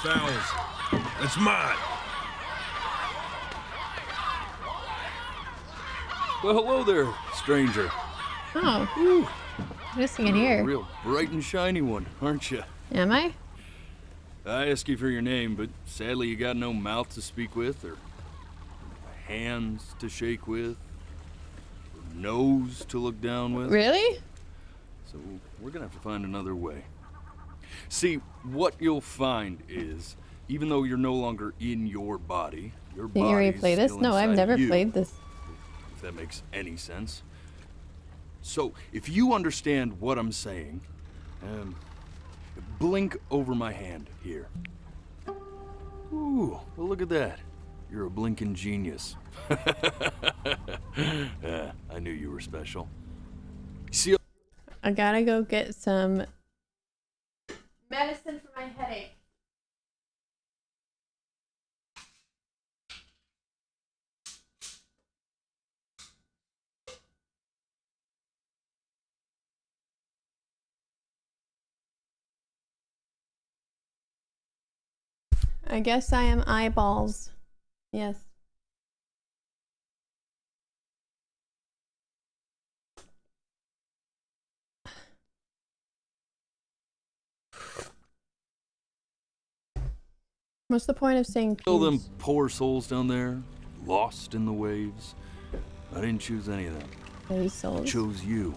fouls. It's mine. Well, hello there, stranger. Oh. Ooh, Missing in you're a here. real bright and shiny one, aren't you? Am I? I ask you for your name, but sadly you got no mouth to speak with, or hands to shake with, or nose to look down with. Really? So we're gonna have to find another way. See, what you'll find is, even though you're no longer in your body, your Did you body's already play this? still No, I've inside never you, played this. if that makes any sense. So, if you understand what I'm saying, blink over my hand here. Ooh, well look at that. You're a blinking genius. I knew you were special. See, I gotta go get some medicine for my headache. I guess I am eyeballs. Yes. What's the point of saying all them peace? poor souls down there, lost in the waves. I didn't choose any of them. Those I souls. chose you.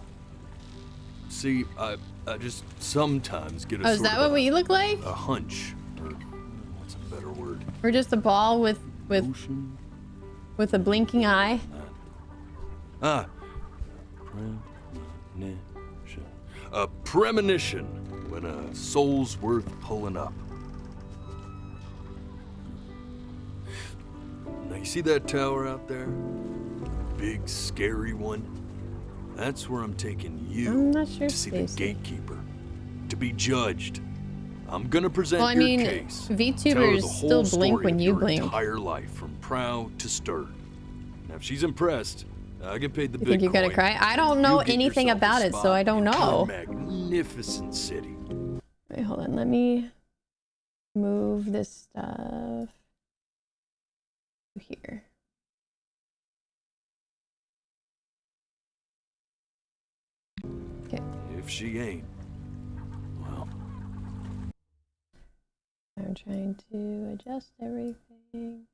See, I just sometimes get a Oh, is sort that of what we look like? a hunch, or what's a better word? We're just a ball with Motion? a blinking eye. Ah, premonition. A premonition when a soul's worth pulling up. Now you see that tower out there? Big, scary one? That's where I'm taking you I'm not sure, to see the Stacy. gatekeeper, to be judged. I'm gonna present Well, I your mean, case. Tell her VTubers the still whole blink story when of you your blink. entire life, from proud to stern. Now, if she's impressed, I get paid the You big think you're gonna coin. cry? I don't know You get anything yourself a about it, so spot I don't in her know. magnificent city. Wait, hold on. Let me move this stuff here. Okay. If she ain't, well, I'm trying to adjust everything.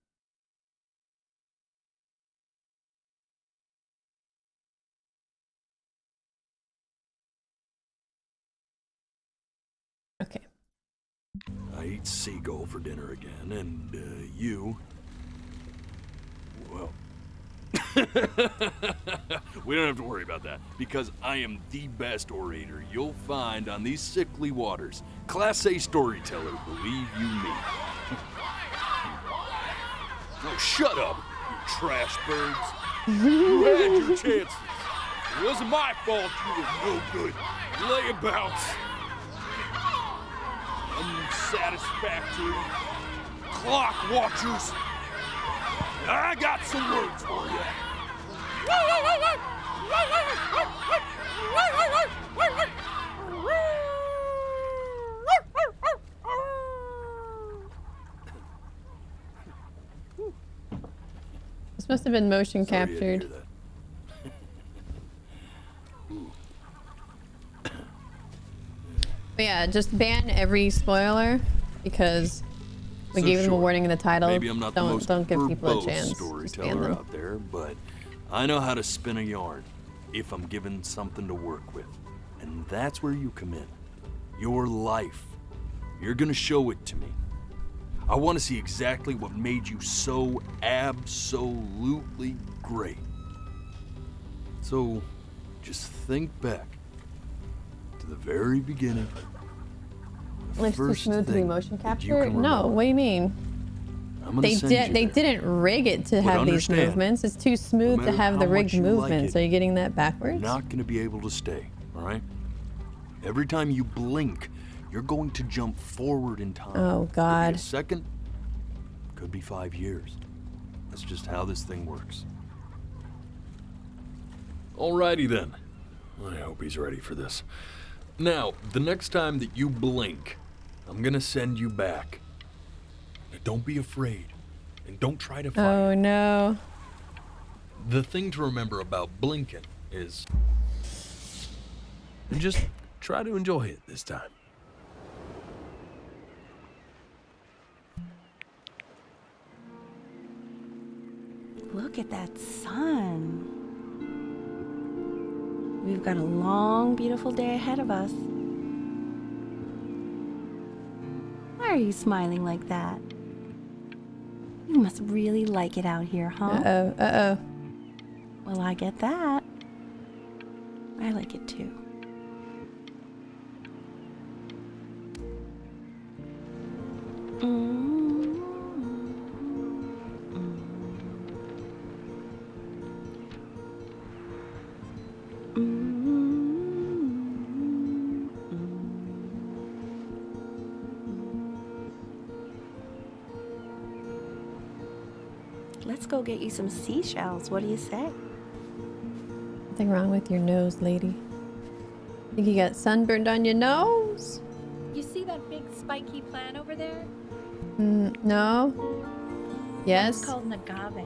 Okay. I eat seagull for dinner again, and you, well, we don't have to worry about that, because I am the best orator you'll find on these sickly waters. Class A storyteller, believe you me. Oh, shut up, you trash birds. You had your chances. It wasn't my fault you were no good. Layabouts. Unsatisfactory. Clock watchers. I got some words for you. This must have been motion Sorry you had to hear captured. that. But yeah, just ban every spoiler because we So gave them a sure, warning in the title. Maybe I'm not the most don't give people a verbose chance. Just ban storyteller them. out there, but I know how to spin a yarn if I'm given something to work with. And that's where you come in. Your life. You're gonna show it to me. I want to see exactly what made you so absolutely great. So, just think back to the very beginning. The It's too first smooth to be thing motion that you capture? can No, remember. what do you mean? I'm gonna They send you they there. didn't rig it to But have these understand, movements. It's too smooth to matter have the how rigged much you like movements. it, Are you getting that You're backwards? not going to be able to stay, all right? Every time you blink, you're going to jump forward in time. Oh, Could be God. a second, could be 5 years. That's just how this thing works. Alrighty then. I hope he's ready for this. Now, the next time that you blink, I'm gonna send you back Now don't be afraid, and don't try to fight. Oh no. The thing to remember about blinking is... And just try to enjoy it this time. Look at that sun. We've got a long, beautiful day ahead of us. Why are you smiling like that? You must really like it out here, huh? Uh-oh. Uh-oh. Well, I get that. I like it too. Let's go get you some seashells. What do you say? Nothing wrong with your nose, lady. Think you got sunburned on your nose? You see that big spiky plant over there? No. Yes. It's called an agave.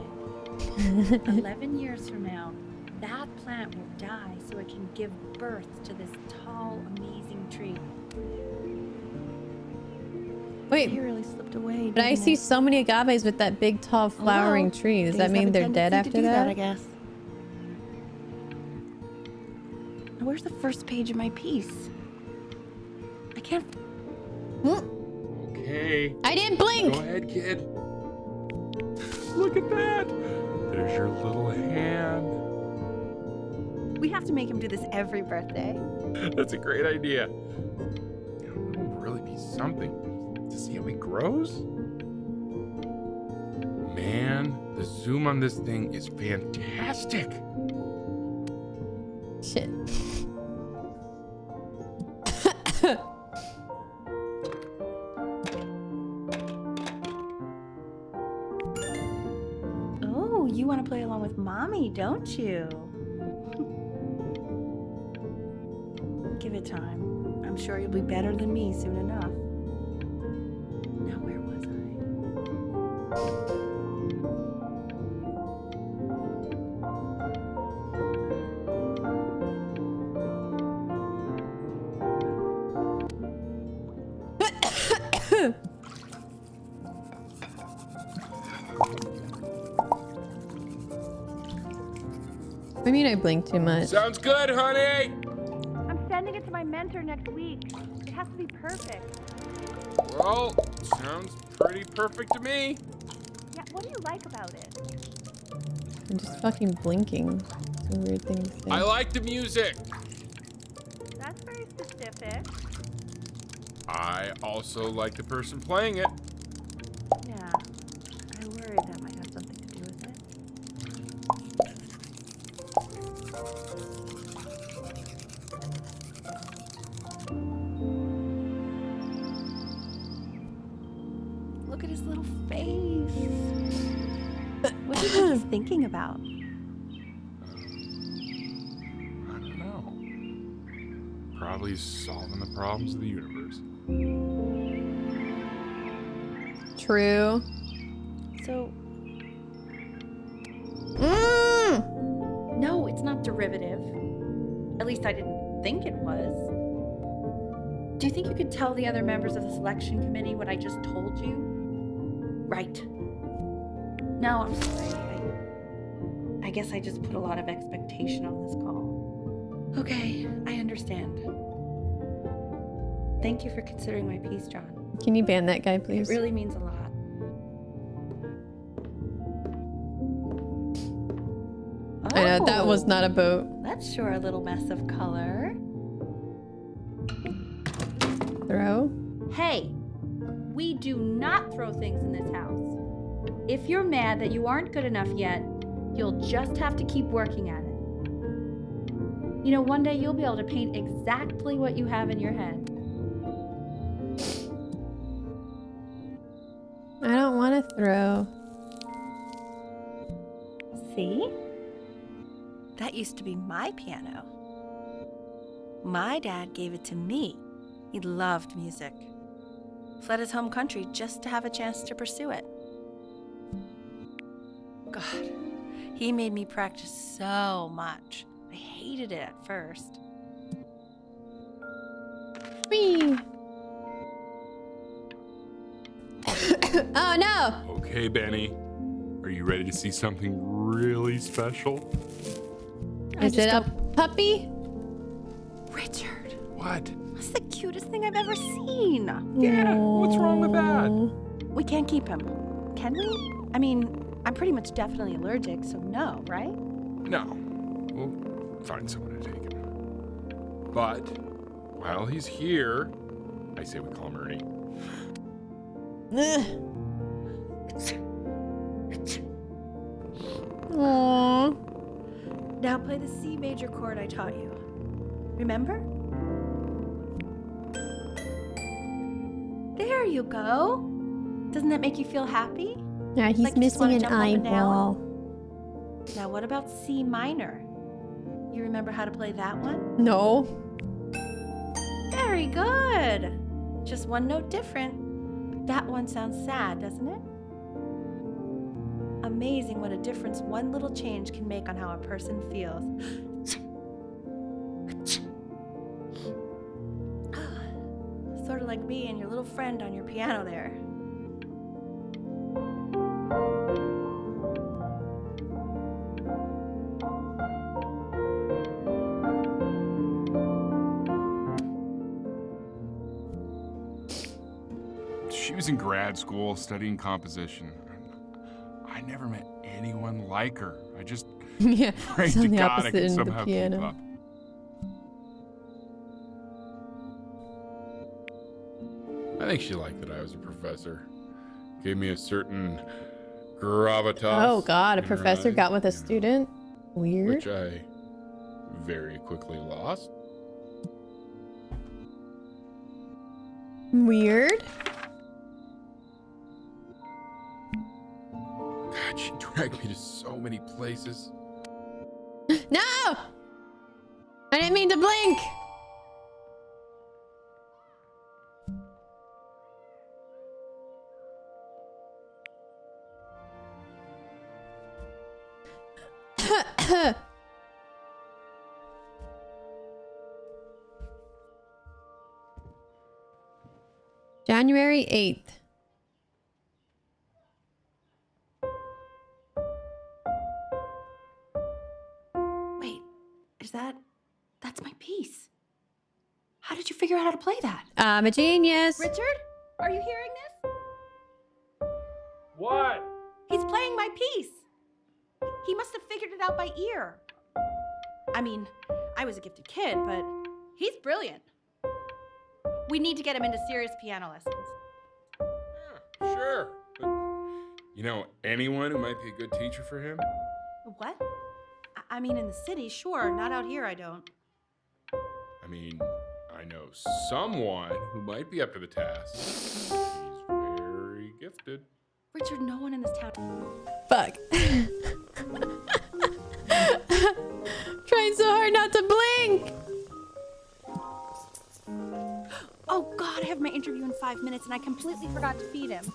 11 years from now, that plant will die so it can give birth to this tall, amazing tree. Wait, He really slipped away. but I didn't see it? so many agaves with that big, tall, flowering Well, tree. Does things that have mean a they're dead tendency after to do that? I guess. Where's the first page of my piece? I can't. Okay. I didn't blink! Go ahead, kid. Look at that. There's your little hand. We have to make him do this every birthday. That's a great idea. It'll really be something to see how he grows. Man, the zoom on this thing is fantastic. Shit. Oh, you want to play along with mommy, don't you? Give it time. I'm sure you'll be better than me soon enough. Now, where was I mean, I blink too much. Sounds good, honey. I'm sending it to my mentor next week. It has to be perfect. Well, sounds pretty perfect to me. Yeah, what do you like about it? I'm just fucking blinking. It's a weird thing to say. I like the music. That's very specific. I also like the person playing it. Yeah, I worried that might have something to do with it. Look at his little face. What do you think he's thinking about? I don't know. Probably solving the problems of the universe. True. So, No, it's not derivative. At least I didn't think it was. Do you think you could tell the other members of the selection committee what I just told you? Right. No, I'm sorry. I guess I just put a lot of expectation on this call. Okay, I understand. Thank you for considering my piece, John. Can you ban that guy, It please? really means a lot. I know, that was Oh, not a boat. That's sure a little mess of color. Throw? Hey, we do not throw things in this house. If you're mad that you aren't good enough yet, you'll just have to keep working at it. You know, one day you'll be able to paint exactly what you have in your head. I don't want to throw. See? That used to be my piano. My dad gave it to me. He loved music. Fled his home country just to have a chance to pursue it. God, he made me practice so much. I hated it at first. Whee! Oh no! Okay, Benny. Are you ready to see something really special? Is it a puppy? Richard, What? that's the cutest thing I've ever seen. Yeah, what's wrong with that? We can't keep him, can we? I mean, I'm pretty much definitely allergic, so no, right? No. We'll find someone to take him. But while he's here, I say we call him Ernie. Aww. Now play the C major chord I taught you. Remember? There you go. Doesn't that make you feel happy? Yeah, he's Like you just wanna missing an jump up and down? eyeball. Now what about C minor? You remember how to play that one? No. Very good. Just one note different. But that one sounds sad, doesn't it? Amazing what a difference one little change can make on how a person feels. Sort of like me and your little friend on your piano there. She was in grad school studying composition. I never met anyone like her. I just Yeah, prayed it's to on the God I opposite could end of the somehow keep piano. up. I think she liked that I was a professor. Gave me a certain gravitas. Oh god, a in her professor eyes, got with a you know, student? Weird. which I very quickly lost. Weird. God, she dragged me to so many places. No! I didn't mean to blink! January 8th. Wait, that's my piece. How did you figure out how to play that? I'm a genius. Richard, are you hearing this? What? He's playing my piece. He must have figured it out by ear. I mean, I was a gifted kid, but he's brilliant. We need to get him into serious piano lessons. Yeah, sure. But you know anyone who might be a good teacher for him? What? I mean, in the city, sure. Not out here, I don't. I mean, I know someone who might be up to the task. He's very gifted. Richard, no one in this town. Fuck. Trying so hard not to blink. Oh, God, I have my interview in 5 minutes and I completely forgot to feed him.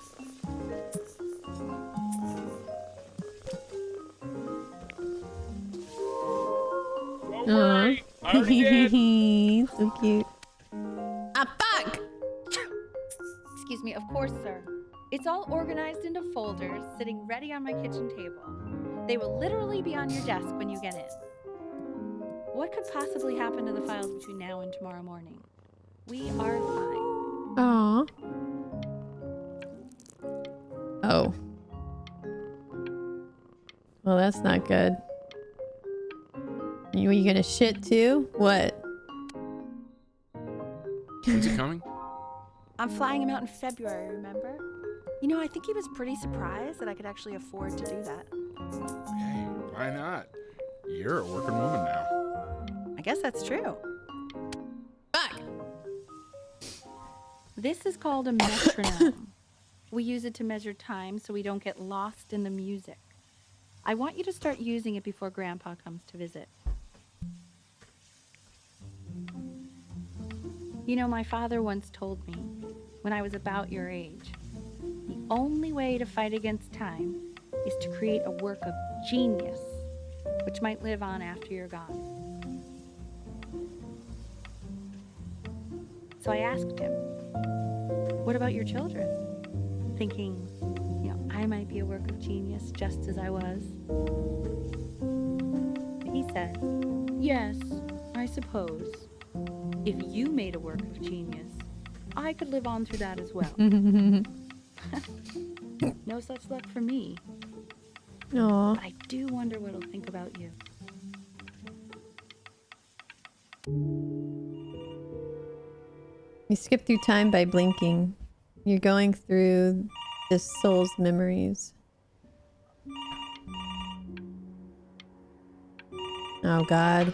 Don't worry, I already did. So cute. Ah, fuck! Excuse me, of course, sir. It's all organized into folders, sitting ready on my kitchen table. They will literally be on your desk when you get in. What could possibly happen to the files between now and tomorrow morning? We are fine. Aw. Oh. Well, that's not good. You gonna shit too? What? When's he coming? I'm flying him out in February, remember? You know, I think he was pretty surprised that I could actually afford to do that. Hey, why not? You're a working woman now. I guess that's true. Fuck! This is called a metronome. We use it to measure time so we don't get lost in the music. I want you to start using it before Grandpa comes to visit. You know, my father once told me, when I was about your age. The only way to fight against time is to create a work of genius, which might live on after you're gone. So I asked him, what about your children? Thinking, I might be a work of genius just as I was. He said, yes, I suppose. If you made a work of genius, I could live on through that as well. No such luck for me. Aw. But I do wonder what he'll think about you. You skip through time by blinking. You're going through the soul's memories. Oh God.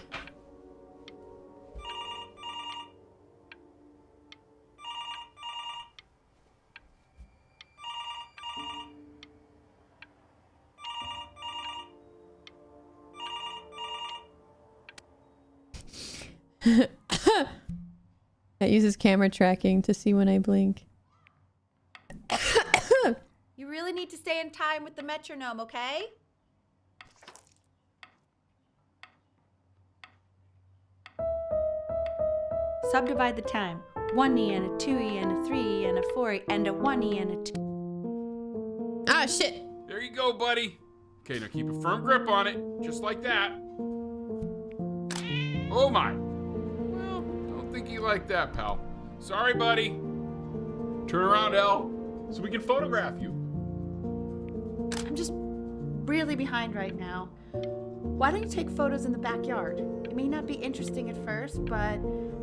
It uses camera tracking to see when I blink. You really need to stay in time with the metronome, okay? Subdivide the time. 1E and a 2E and a 3E and a 4E and a 1E and a 2. Ah, shit! There you go, buddy. Okay, now keep a firm grip on it, just like that. Oh my. Well, don't think you like that, pal. Sorry, buddy. Turn around, Elle, so we can photograph you. I'm just really behind right now. Why don't you take photos in the backyard? It may not be interesting at first, but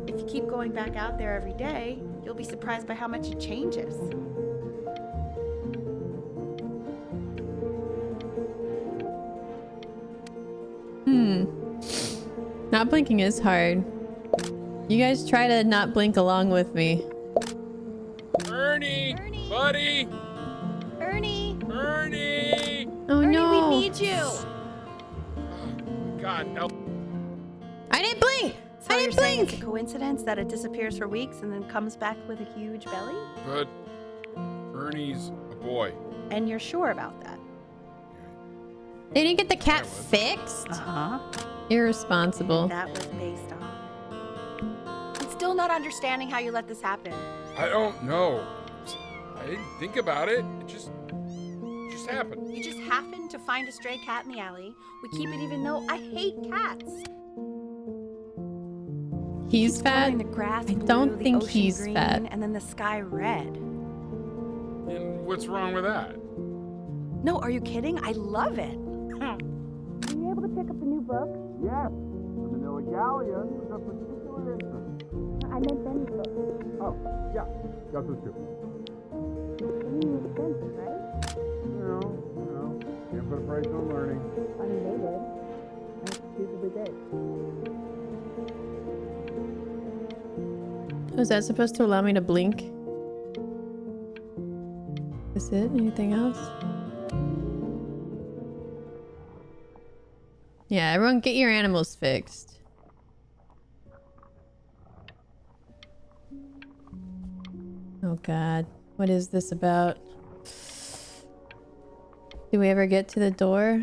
if you keep going back out there every day, you'll be surprised by how much it changes. Not blinking is hard. You guys try to not blink along with me. Ernie! Ernie! Buddy! Ernie! Ernie! Oh Ernie, no! we need you! God, Elle. I didn't blink! So I you're didn't saying it's blink! a coincidence that it disappears for weeks and then comes back with a huge belly? But Ernie's a boy. And you're sure about that? They didn't get the cat I was. fixed? Uh-huh. Irresponsible. That was based on. I'm still not understanding how you let this happen. I don't know. I didn't think about it. It just happened. You just happened to find a stray cat in the alley. We keep it even though I hate cats. He's Keeps fat? coloring the grass I blue, don't the think ocean he's green, fat. and then the sky red. And what's wrong with that? No, are you kidding? I love it. Were you able to pick up the new book? Yes, the Manila Galleon was of particular interest. I meant Benny's book. Oh, yeah, got those two. You knew the census, right? Can't put a price on learning. I mean, they did. And it's stupidly big. Was that supposed to allow me to blink? Is it? Anything else? Yeah, everyone get your animals fixed. Oh God, what is this about? Do we ever get to the door?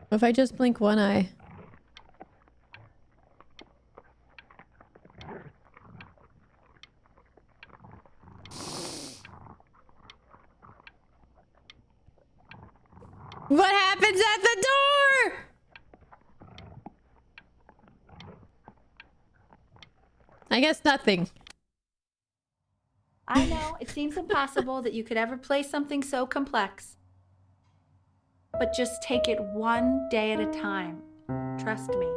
What if I just blink one eye? What happens at the door? I guess nothing. I know, it seems impossible that you could ever play something so complex. But just take it one day at a time. Trust me.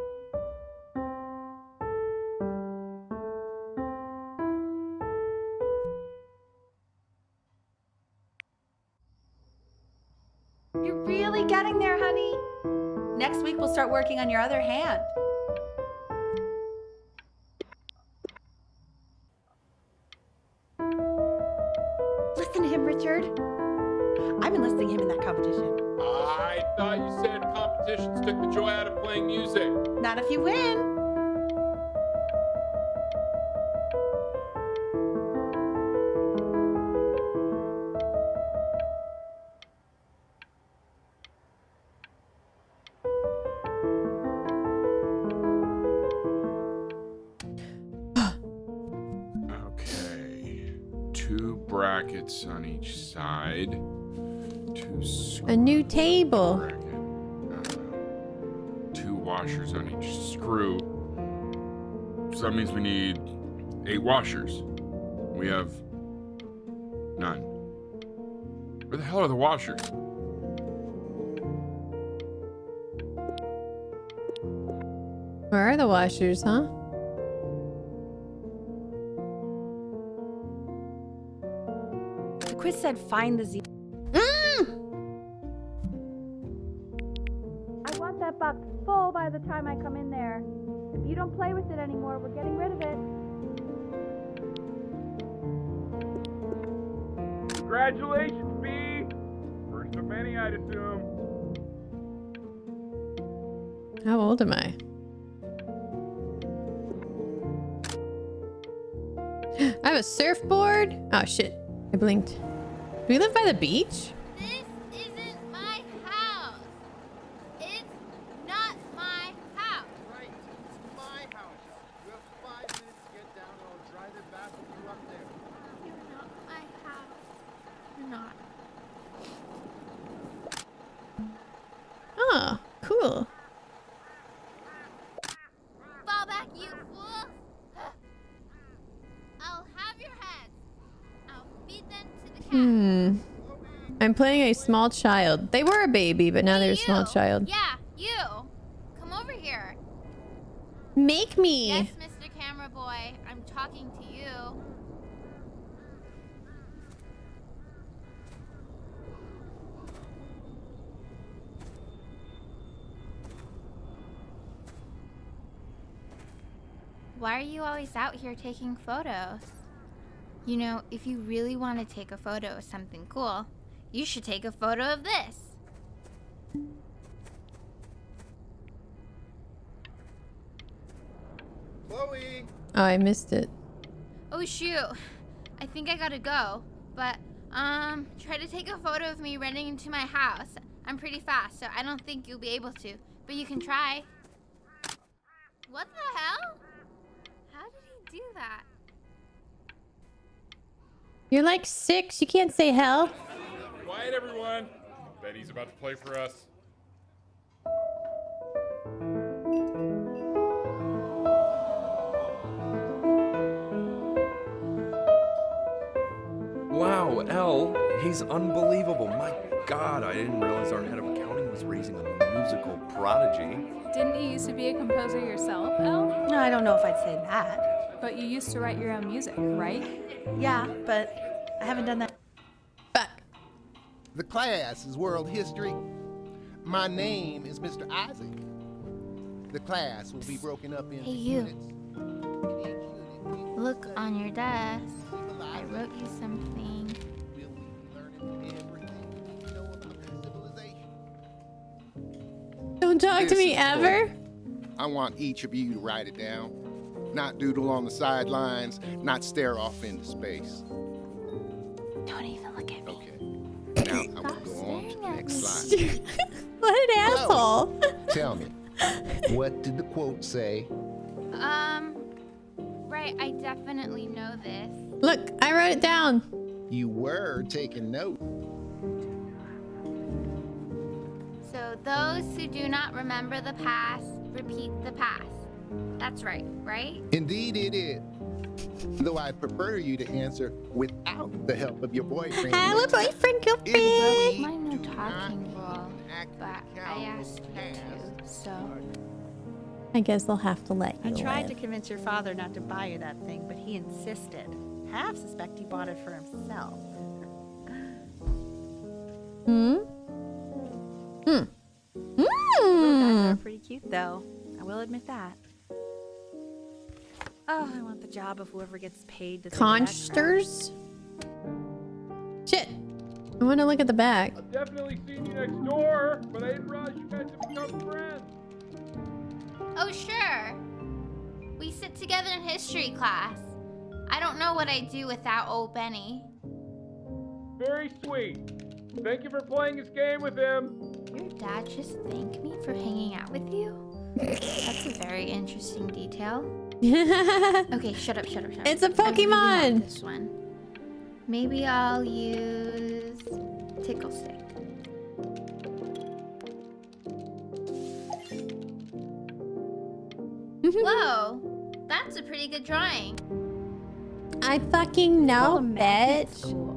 You're really getting there, honey. Next week, we'll start working on your other hand. Listen to him, Richard. I'm enlisting him in that competition. I thought you said competitions took the joy out of playing music. Not if you win. Okay. 2 brackets on each side. 2 A new table. bracket. 2 washers on each screw. So that means we need 8 washers. We have none. Where the hell are the washers? Where are the washers, huh? The quiz said find the Z. I want that box full by the time I come in there. If you don't play with it anymore, we're getting rid of it. Congratulations, B. First of many, I'd assume. How old am I? I have a surfboard. Oh shit. I blinked. Do we live by the beach? This isn't my house. It's not my house. Right, it's my house. You have 5 minutes to get down and I'll drive it back when you're up there. You're not my house. You're not. Oh, cool. Fall back, you fool. I'll have your heads. I'll feed them to the cat. I'm playing a small child. They were a baby, but now they're a small You. child. Yeah, you. Come over here. Make me. Yes, Mr. Camera Boy. I'm talking to you. Why are you always out here taking photos? You know, if you really want to take a photo of something cool, you should take a photo of this. Chloe! Oh, I missed it. Oh shoot, I think I gotta go. But, try to take a photo of me running into my house. I'm pretty fast, so I don't think you'll be able to. But you can try. What the hell? How did he do that? You're like 6. You can't say hell. Quiet, everyone. Betty's about to play for us. Wow, Elle, he's unbelievable. My God, I didn't realize our head of accounting was raising a musical prodigy. Didn't you used to be a composer yourself, Elle? No, I don't know if I'd say that. But you used to write your own music, right? Yeah, but I haven't done that. Fuck. The class is world history. My name is Mr. Isaac. The class will be broken up into Hey, you. units. In each unit, we will Look study on your desk. I civilization. wrote you something. We'll be learning everything we know about civilization. Don't talk to This me is ever. I want each of you to write it down. Not doodle on the sidelines, not stare off into space. Don't even look at me. Okay. Now I will go on to the next slide. What an asshole. Tell me, what did the quote say? Right, I definitely know this. Look, I wrote it down. You were taking note. So those who do not remember the past, repeat the past. That's right, right? Indeed it is. Though I prefer you to answer without the help of your boyfriend. Have a next time. boyfriend, If girlfriend. we Mine no do talking not role, even act but I account asked you past, to, so... I guess they'll have to let I you tried to live. convince your father not to buy you that thing, but he insisted. Half suspect he bought it for himself. Hmm? Hmm. Hmm. pretty cute, though. I will admit that. Oh, I want the job of whoever gets paid to think of that crap. Consters? Shit. I want to look at the back. I've definitely seen you next door, but I didn't realize you guys have become friends. Oh, sure. We sit together in history class. I don't know what I'd do without old Benny. Very sweet. Thank you for playing this game with him. Your dad just thanked me for hanging out with you? That's a very interesting detail. Okay, shut up. It's a I really Pokemon! want this one. Maybe I'll use Tickle Stick. Whoa, that's a pretty good drawing. I fucking know, bitch. School.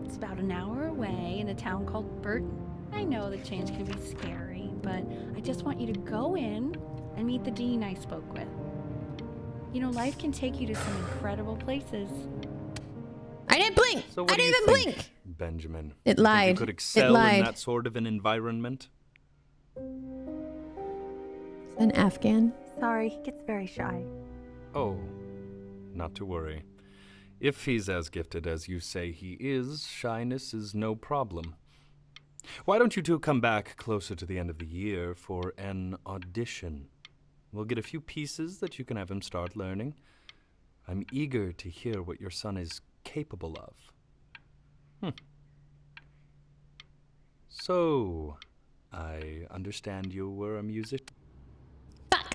It's about an hour away in a town called Burton. I know the change can be scary, but I just want you to go in and meet the dean I spoke with. You know, life can take you to some incredible places. I didn't blink. So I what do didn't you even think, blink. Benjamin? It You think lied. You could It excel lied. in that sort of an environment? An Afghan. Sorry, he gets very shy. Oh, not to worry. If he's as gifted as you say he is, shyness is no problem. Why don't you two come back closer to the end of the year for an audition? We'll get a few pieces that you can have him start learning. I'm eager to hear what your son is capable of. So, I understand you were a musician. Fuck.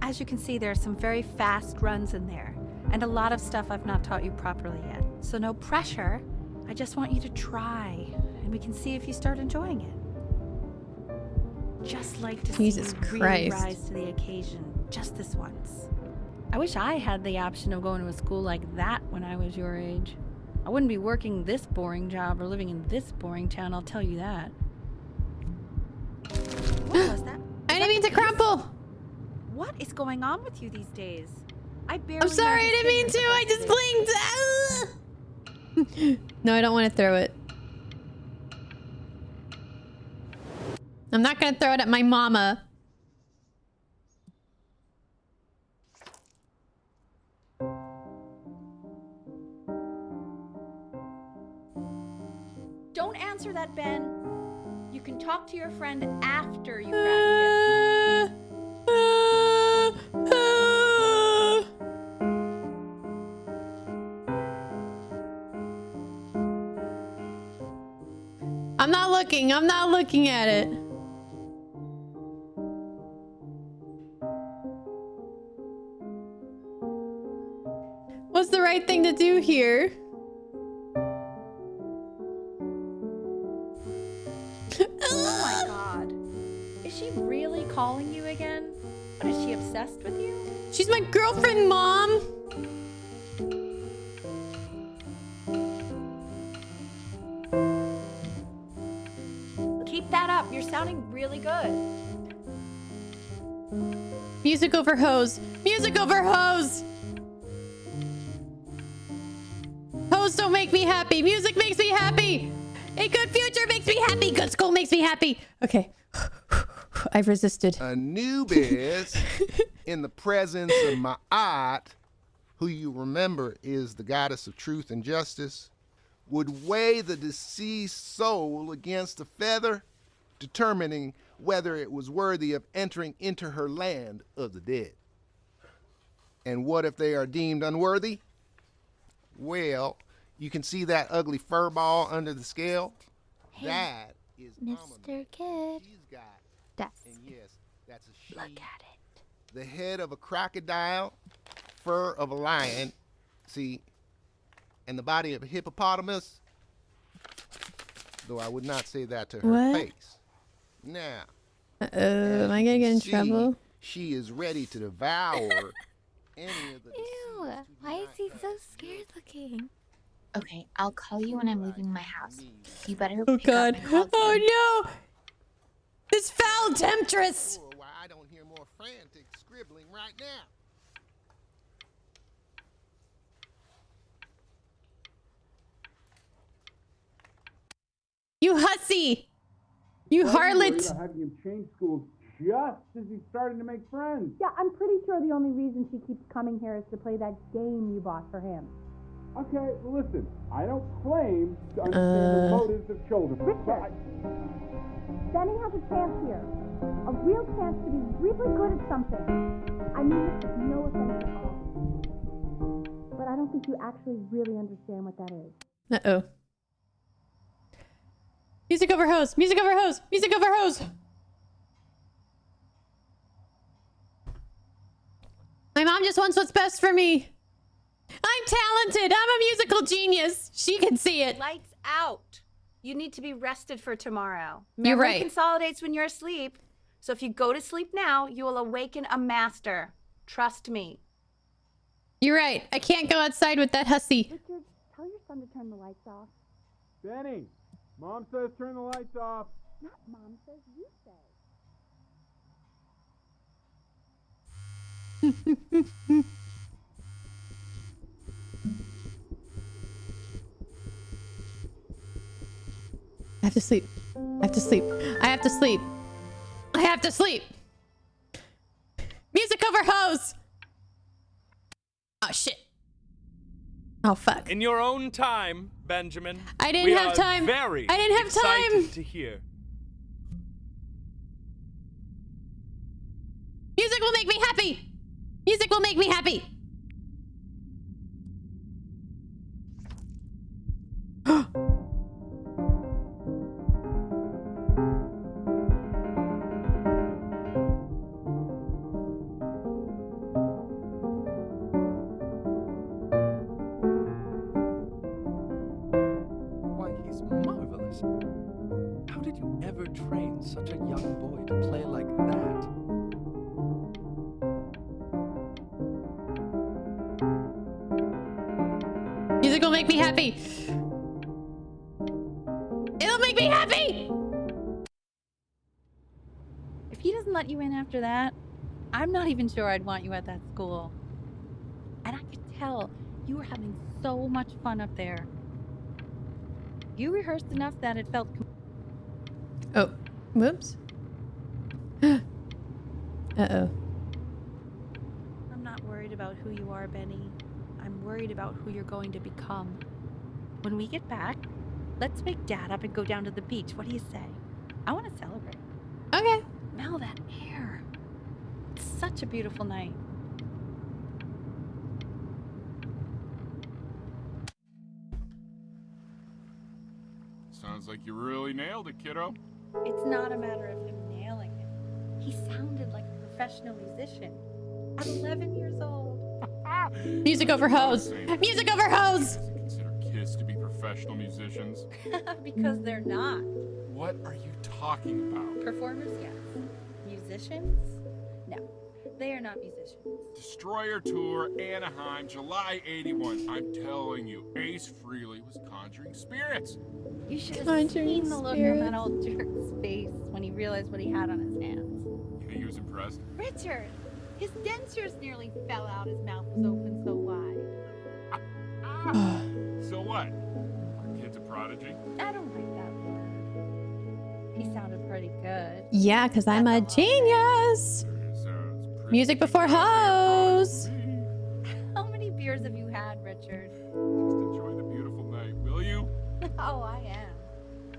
As you can see, there are some very fast runs in there, and a lot of stuff I've not taught you properly yet. So no pressure. I just want you to try, and we can see if you start enjoying it. Just like to Jesus see you really Christ. rise to the occasion, just this once. I wish I had the option of going to a school like that when I was your age. I wouldn't be working this boring job or living in this boring town, I'll tell you that. What was that? I didn't mean to crumple. What is going on with you these days? I barely I'm sorry, I noticed didn't mean it to. I just blinked. No, I don't want to throw it. I'm not going to throw it at my mama. Don't answer that, Ben. You can talk to your friend after you practice. I'm not looking. I'm not looking at it. What's the right thing to do here? Oh my god. Is she really calling you again? What, is she obsessed with you? She's my girlfriend, Mom. Keep that up. You're sounding really good. Music over hose. Music over hose. Hose don't make me happy. Music makes me happy. A good future makes me happy. Good school makes me happy. Okay. I've resisted. Anubis, in the presence of Ma'at, who you remember is the goddess of truth and justice, would weigh the deceased soul against a feather, determining whether it was worthy of entering into her land of the dead. And what if they are deemed unworthy? Well, you can see that ugly fur ball under the scale? Hey, that is Mr. Kid. She's got, That's. and yes, that's a she. Look at it. The head of a crocodile, fur of a lion, see, and the body of a hippopotamus, though I would not say that to her What? face. Now, Uh-oh. Am I gonna get in trouble? she is ready to devour any of the Ew. Why is he so scared looking? Okay, I'll call you when I'm leaving my house. You better Oh pick god. up my call Oh kid. no! This foul temptress! Why I don't hear more frantic scribbling right now. You hussy! You harlot! About having him change schools just as he's starting to make friends. Yeah, I'm pretty sure the only reason she keeps coming here is to play that game you bought for him. Okay, well, listen, I don't claim to understand the motives of children. Richard! Benny has a chance here. A real chance to be really good at something. I mean this with no offense at all. But I don't think you actually really understand what that is. Uh-oh. Music over hose! Music over hose! Music over hose! My mom just wants what's best for me. I'm talented. I'm a musical genius. She can see it. Lights out. You need to be rested for tomorrow. You're Memory right. consolidates when you're asleep. So if you go to sleep now, you will awaken a master. Trust me. You're right. I can't go outside with that hussy. Richard, tell your son to turn the lights off. Benny, Mom says turn the lights off. Not Mom says, you say. I have to sleep. I have to sleep. I have to sleep. I have to sleep. Music over hose. Oh shit. Oh fuck. In your own time, Benjamin. I didn't we have are time. Very I didn't have excited time. to hear. Music will make me happy. Music will make me happy. Why, he's marvelous. How did you ever train such a young boy to play like that? Music will make me happy. It'll make me happy. If he doesn't let you in after that, I'm not even sure I'd want you at that school. And I could tell you were having so much fun up there. You rehearsed enough that it felt... Oh, whoops. Uh-oh. I'm not worried about who you are, Benny. I'm worried about who you're going to become. When we get back, let's wake Dad up and go down to the beach. What do you say? I want to celebrate. Okay. Smell that air. It's such a beautiful night. Sounds like you really nailed it, kiddo. It's not a matter of him nailing it. He sounded like a professional musician at 11 years old. Music over hose. Music over hose. Doesn't consider kids to be professional musicians. Because they're not. What are you talking about? Performers, yes. Musicians? No. They are not musicians. Destroyer Tour, Anaheim, July 81. I'm telling you, Ace Frehley was conjuring spirits. You should have Conjuring seen the look on that old jerk's face when he realized what he had on his hands. You think he was impressed? Richard! His dentures nearly fell out. His mouth was open so wide. So what? Our kid's a prodigy? I don't like that word. He sounded pretty good. Yeah, because I'm a genius. Sounds pretty Music before hose. How many beers have you had, Richard? Just enjoy the beautiful night, will you? Oh, I am.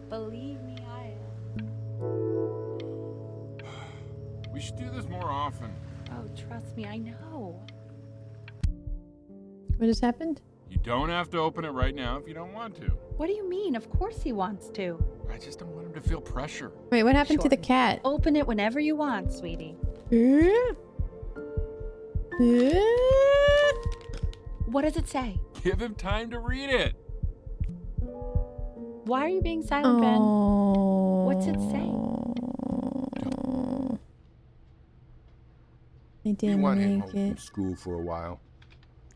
Believe me, I am. We should do this more often. Oh, trust me, I know. What just happened? You don't have to open it right now if you don't want to. What do you mean? Of course he wants to. I just don't want him to feel pressure. Wait, what happened to Sure. the cat? Open it whenever you want, sweetie. What does it say? Give him time to read it. Why are you being silent, Ben? What's it say? I You didn't want him make home from it. school for a while.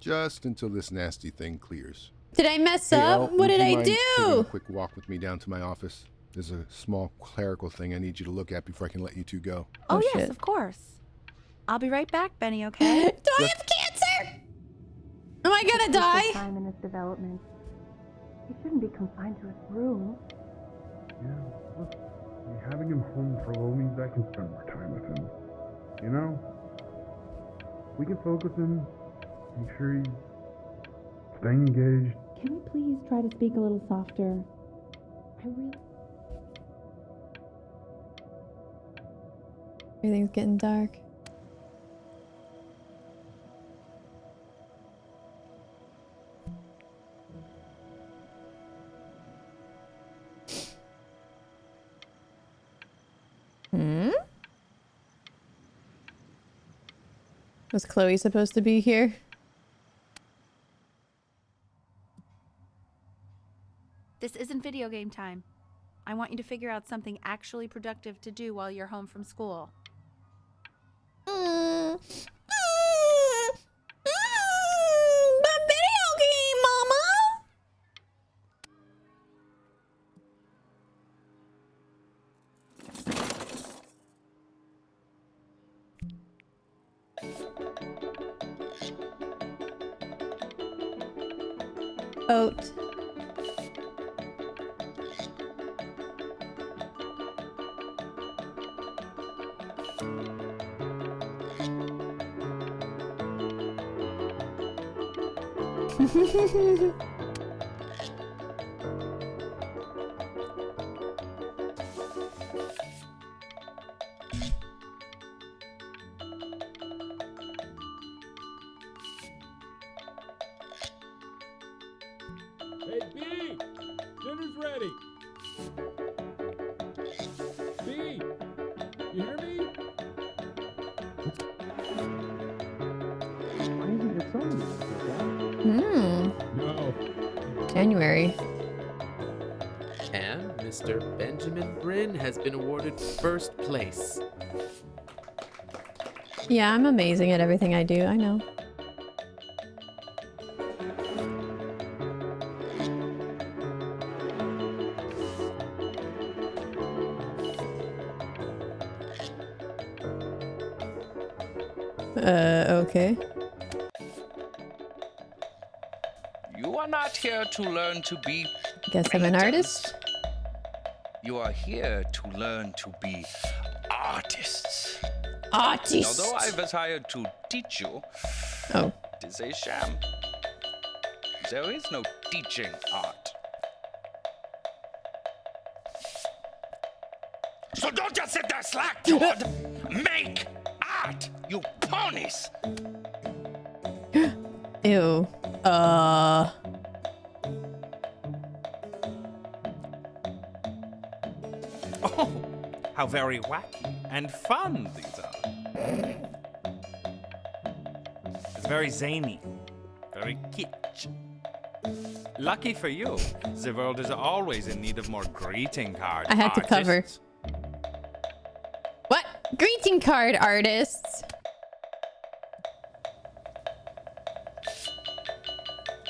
Just until this nasty thing clears. Did I mess Hey, up? Elle, What would did you I mind taking a do? quick walk with me down to my office. There's a small clerical thing I need you to look at before I can let you two go. Oh, yes, shit. of course. I'll be right back, Benny, okay? Do I have cancer? Am I gonna die? Time in his development. He shouldn't be confined to his room. Yeah, look, having him home for a little means I can spend more time with him. You know? We can focus him, make sure he's staying engaged. Can we please try to speak a little softer? Everything's getting dark. Was Chloe supposed to be here? This isn't video game time. I want you to figure out something actually productive to do while you're home from school. The video game, Mama! Oat. Hey, B! Dinner's ready! B! You hear me? Why isn't your phone? No. January. And Mr. Benjamin Bryn has been awarded first place. Yeah, I'm amazing at everything I do. I know. Okay. You are not here to learn to be. Guess I'm an artist. You are here to learn to be artists. Artist. Although I was hired to teach you, Oh. it is a sham. There is no teaching art. So don't just sit there slack-jawed. Make art, you ponies. Ew. Oh, how very wacky and fun these are. It's very zany, very kitsch. Lucky for you, the world is always in need of more greeting card I had to cover. artists. What? Greeting card artists.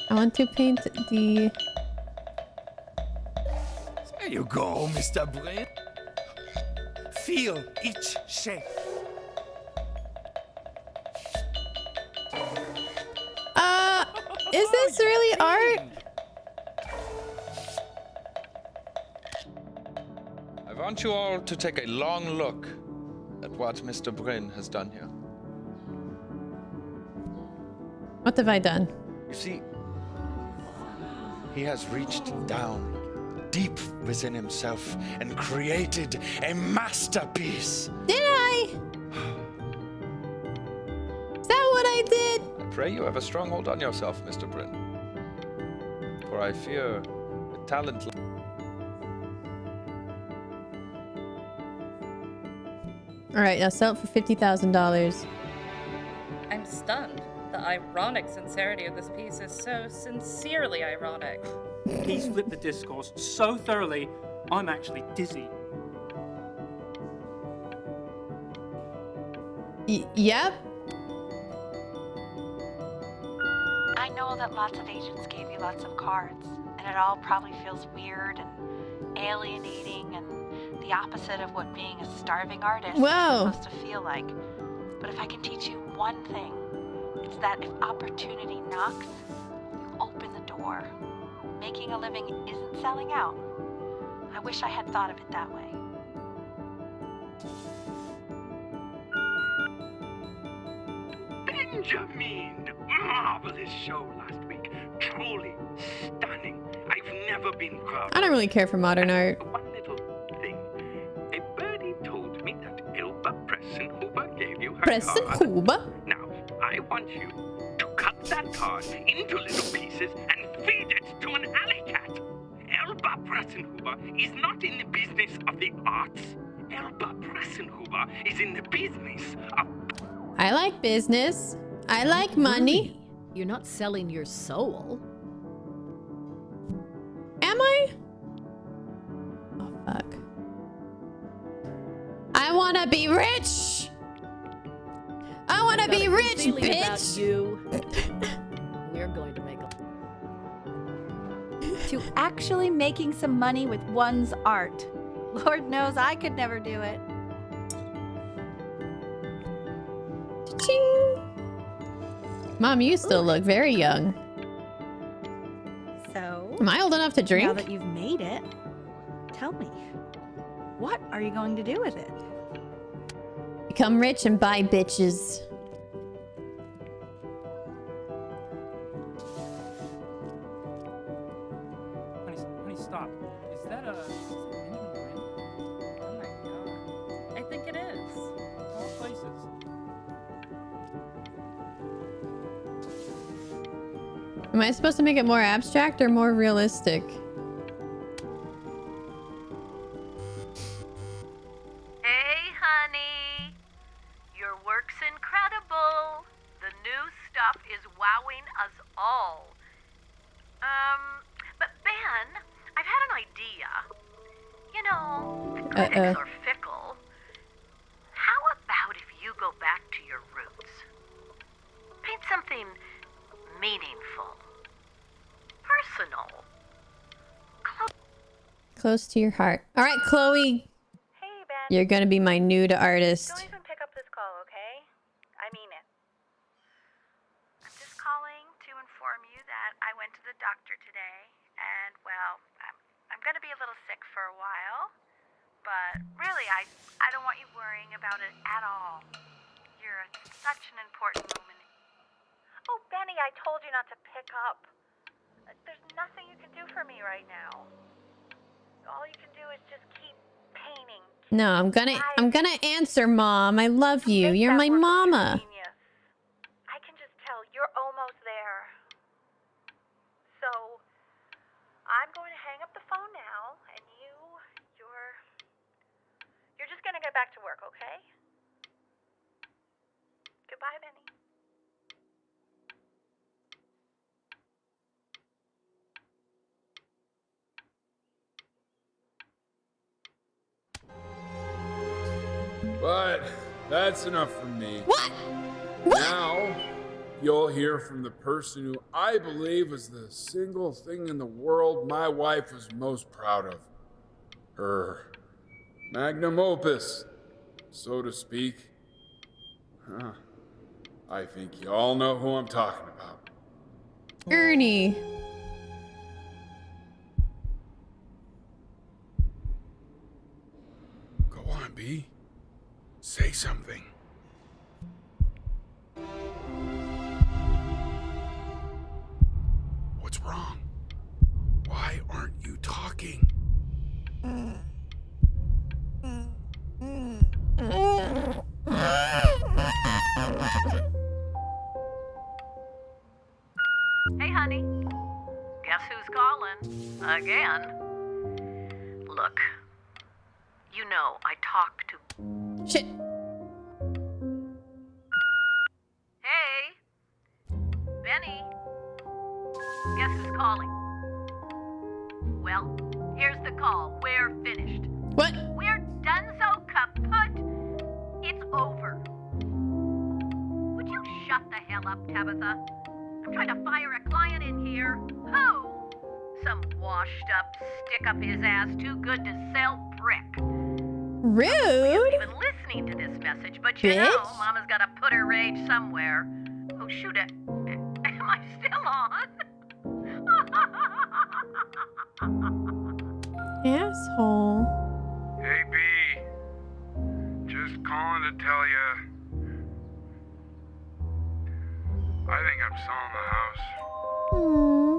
I want to paint the... There you go, Mr. Bryn. Feel each shape. Is this really art? I want you all to take a long look at what Mr. Bryn has done here. What have I done? You see, he has reached down deep within himself and created a masterpiece. Did I? Is that what I did? I pray you have a strong hold on yourself, Mr. Bryn. For I fear the talent... Alright, now sell it for $50,000. I'm stunned. The ironic sincerity of this piece is so sincerely ironic. He's flipped the discourse so thoroughly, I'm actually dizzy. Yep. I know that lots of agents gave you lots of cards, and it all probably feels weird and alienating and the opposite of what being a starving artist is supposed to feel like. But if I can teach you one thing, it's that if opportunity knocks, you open the door. Making a living isn't selling out. I wish I had thought of it that way. Benjamin! Marvelous show last week. Truly stunning. I've never been proud. I don't really care for modern art. One little thing. A birdie told me that Elba Pressenhuber gave you her card. Pressenhuber? Now, I want you to cut that card into little pieces and feed it to an alley cat. Elba Pressenhuber is not in the business of the arts. Elba Pressenhuber is in the business of... I like business. I like money. You're not selling your soul. Am I? Oh, fuck. I want to be rich. I want to be rich, bitch. You. We're going to make a... To actually making some money with one's art. Lord knows I could never do it. Ching. Mom, you still look very young. So, am I old enough to drink? Now that you've made it, tell me, what are you going to do with it? Become rich and buy bitches. Honey, stop. Is that a... Oh my god. I think it is. All places. Am I supposed to make it more abstract or more realistic? Hey, honey. Your work's incredible. The new stuff is wowing us all. But Ben, I've had an idea. You know, the critics are fickle. How about if you go back to your roots? Paint something meaningful. Personal. Close to your heart. All right, Chloe. Hey, Ben. You're gonna be my nude artist. Don't even pick up this call, okay? I mean it. I'm just calling to inform you that I went to the doctor today, and well, I'm gonna be a little sick for a while, but really, I don't want you worrying about it at all. You're at such an important moment. Oh, Benny, I told you not to pick up. There's nothing you can do for me right now. All you can do is just keep painting. No, I'm gonna answer, Mom. I love you. You're my mama. I can just tell you're almost there. So, I'm going to hang up the phone now, and you're just gonna get back to work, okay? Goodbye, Benny. But that's enough from me. What? Now, you'll hear from the person who I believe was the single thing in the world my wife was most proud of. Her magnum opus, so to speak. Huh. I think you all know who I'm talking about. Ernie. Go on, B. Say something. What's wrong? Why aren't you talking? Hey, honey. Guess who's calling? Again. Look, you know I talk to... Shit. Hey. Benny. Guess who's calling? Well, here's the call. We're finished. What? We're done so kaput. It's over. Would you shut the hell up, Tabitha? I'm trying to fire a client in here. Who? Some washed up, stick up his ass, too good to sell brick. Rude. He isn't even listening to this message, but you know, Bitch. Mama's got to put her rage somewhere. Oh, shoot it. Am I still on? Asshole. Hey, B. Just calling to tell you. I think I'm selling the house. Aww.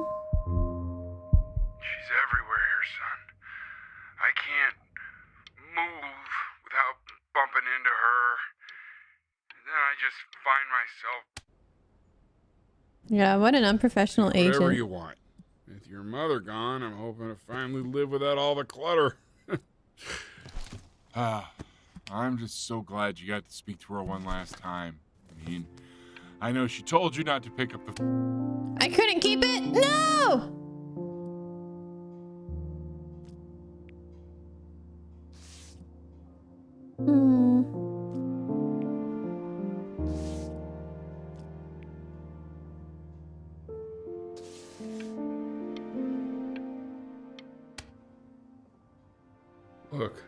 She's everywhere here, son. I can't move without bumping into her. And then I just find myself. Yeah, what an unprofessional Whatever agent. you want. With your mother gone, I'm hoping to finally live without all the clutter. I'm just so glad you got to speak to her one last time. I mean, I know she told you not to pick up the... I couldn't keep it. No! Look.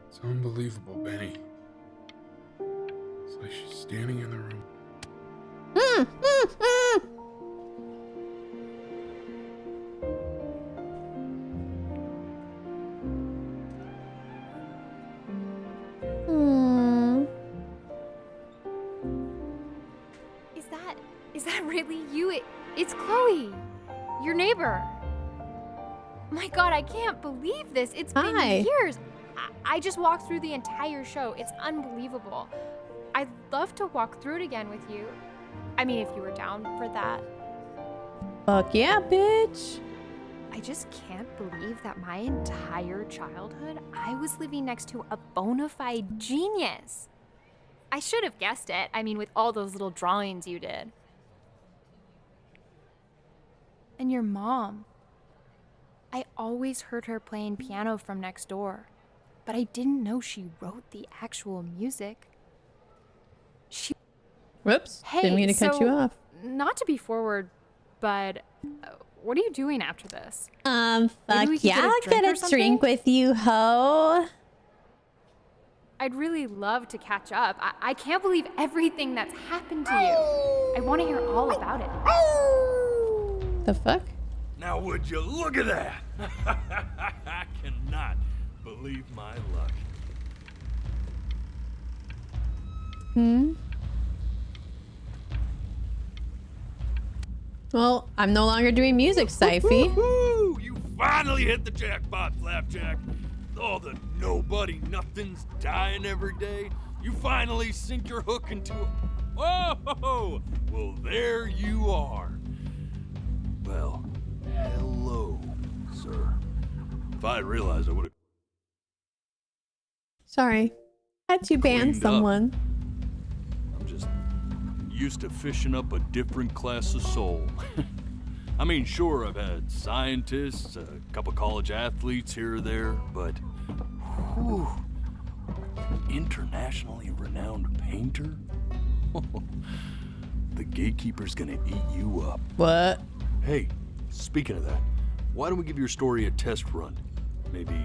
It's unbelievable, Benny. It's like she's standing in the room. Is that really you? It's Chloe, your neighbor. My God, I can't believe this. It's been years. I just walked through the entire show. It's unbelievable. I'd love to walk through it again with you. I mean, if you were down for that. Fuck yeah, bitch. I just can't believe that my entire childhood, I was living next to a bona fide genius. I should have guessed it. I mean, with all those little drawings you did. And your mom. I always heard her playing piano from next door, but I didn't know she wrote the actual music. Whoops. Didn't mean to cut you off. Not to be forward, but what are you doing after this? Fuck Maybe yeah, I'll get a drink with you, ho. I'd really love to catch up. I can't believe everything that's happened to you. I want to hear all about it. The fuck? Now would you look at that? I cannot believe my luck. Well, I'm no longer doing music, Syfy. You finally hit the jackpot, Flapjack. All the nobody nothings dying every day. You finally sink your hook into a... Whoa! Well, there you are. Well, hello, sir. If I had realized, I would have... Sorry. Had to ban Cleaned up. someone. I'm just used to fishing up a different class of soul. I mean, sure, I've had scientists, a couple college athletes here or there, but whew, internationally renowned painter? The gatekeeper's gonna eat you up. What? Hey, speaking of that, why don't we give your story a test run? Maybe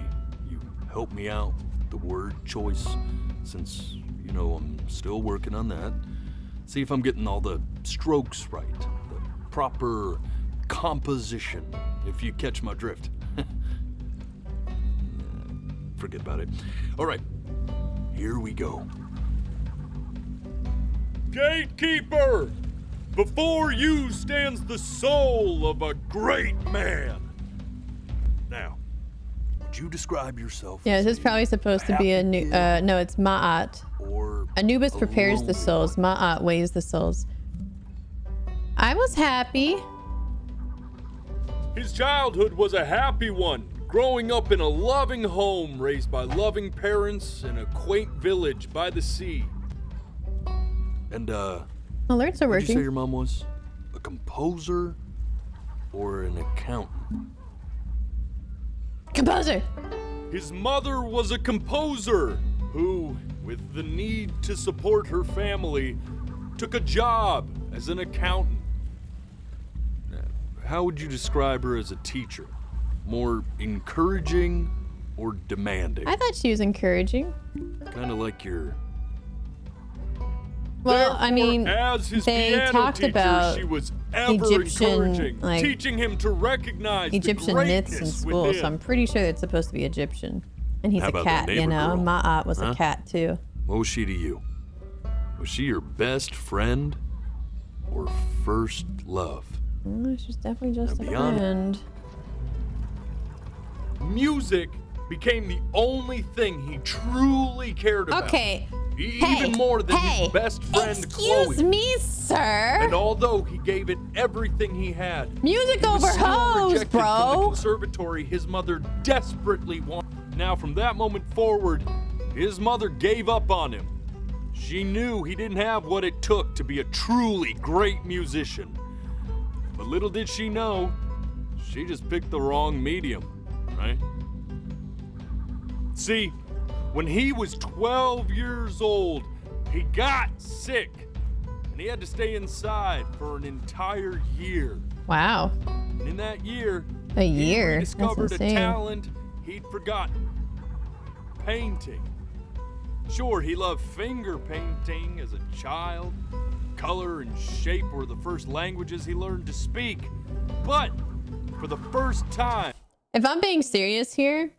you help me out with the word choice, since, you know, I'm still working on that. See if I'm getting all the strokes right, the proper composition, if you catch my drift. Forget about it. All right, here we go. Gatekeeper! Before you stands the soul of a great man. Now, would you describe yourself? Yeah, this is probably supposed to be a new. No, it's Ma'at. Anubis prepares the souls. Ma'at weighs the souls. I was happy. His childhood was a happy one, growing up in a loving home raised by loving parents in a quaint village by the sea. And, alerts are what'd you working. say your mom was? A composer or an accountant? Composer! His mother was a composer who, with the need to support her family, took a job as an accountant. How would you describe her as a teacher? More encouraging or demanding? I thought she was encouraging. Kind of like your Well, I mean, as his they piano talked teacher, about she was ever Egyptian, encouraging, like, teaching him to recognize Egyptian the myths in greatness school, within. so I'm pretty sure it's supposed to be Egyptian. And he's How a about that cat, you neighbor know? girl? Ma'at was Huh? a cat, too. What was she to you? Was she your best friend or first love? She's definitely just a be honest. friend. Music became the only thing he truly cared about. Okay. Even more than his best friend Chloe. Excuse me, sir. And although he gave it everything he had, Music he was over still hoes, rejected from the bro. conservatory his mother desperately wanted. Now, from that moment forward, his mother gave up on him. She knew he didn't have what it took to be a truly great musician. But little did she know, she just picked the wrong medium, right? See, when he was 12 years old, he got sick, and he had to stay inside for an entire year. Wow. And in that year, A year? he That's discovered a insane. talent he'd forgotten. Painting. Sure, he loved finger painting as a child. Color and shape were the first languages he learned to speak. But for the first time, If I'm being serious here,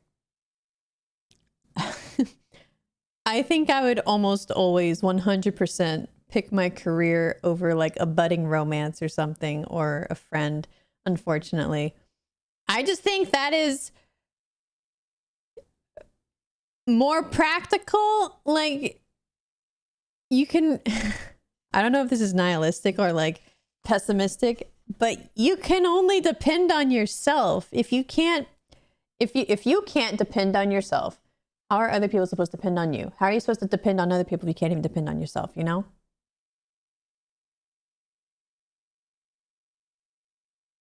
I think I would almost always 100% pick my career over like a budding romance or something, or a friend, unfortunately. I just think that is more practical. Like, you can, I don't know if this is nihilistic or like pessimistic, but you can only depend on yourself. If you can't depend on yourself, how are other people supposed to depend on you? How are you supposed to depend on other people if you can't even depend on yourself, you know?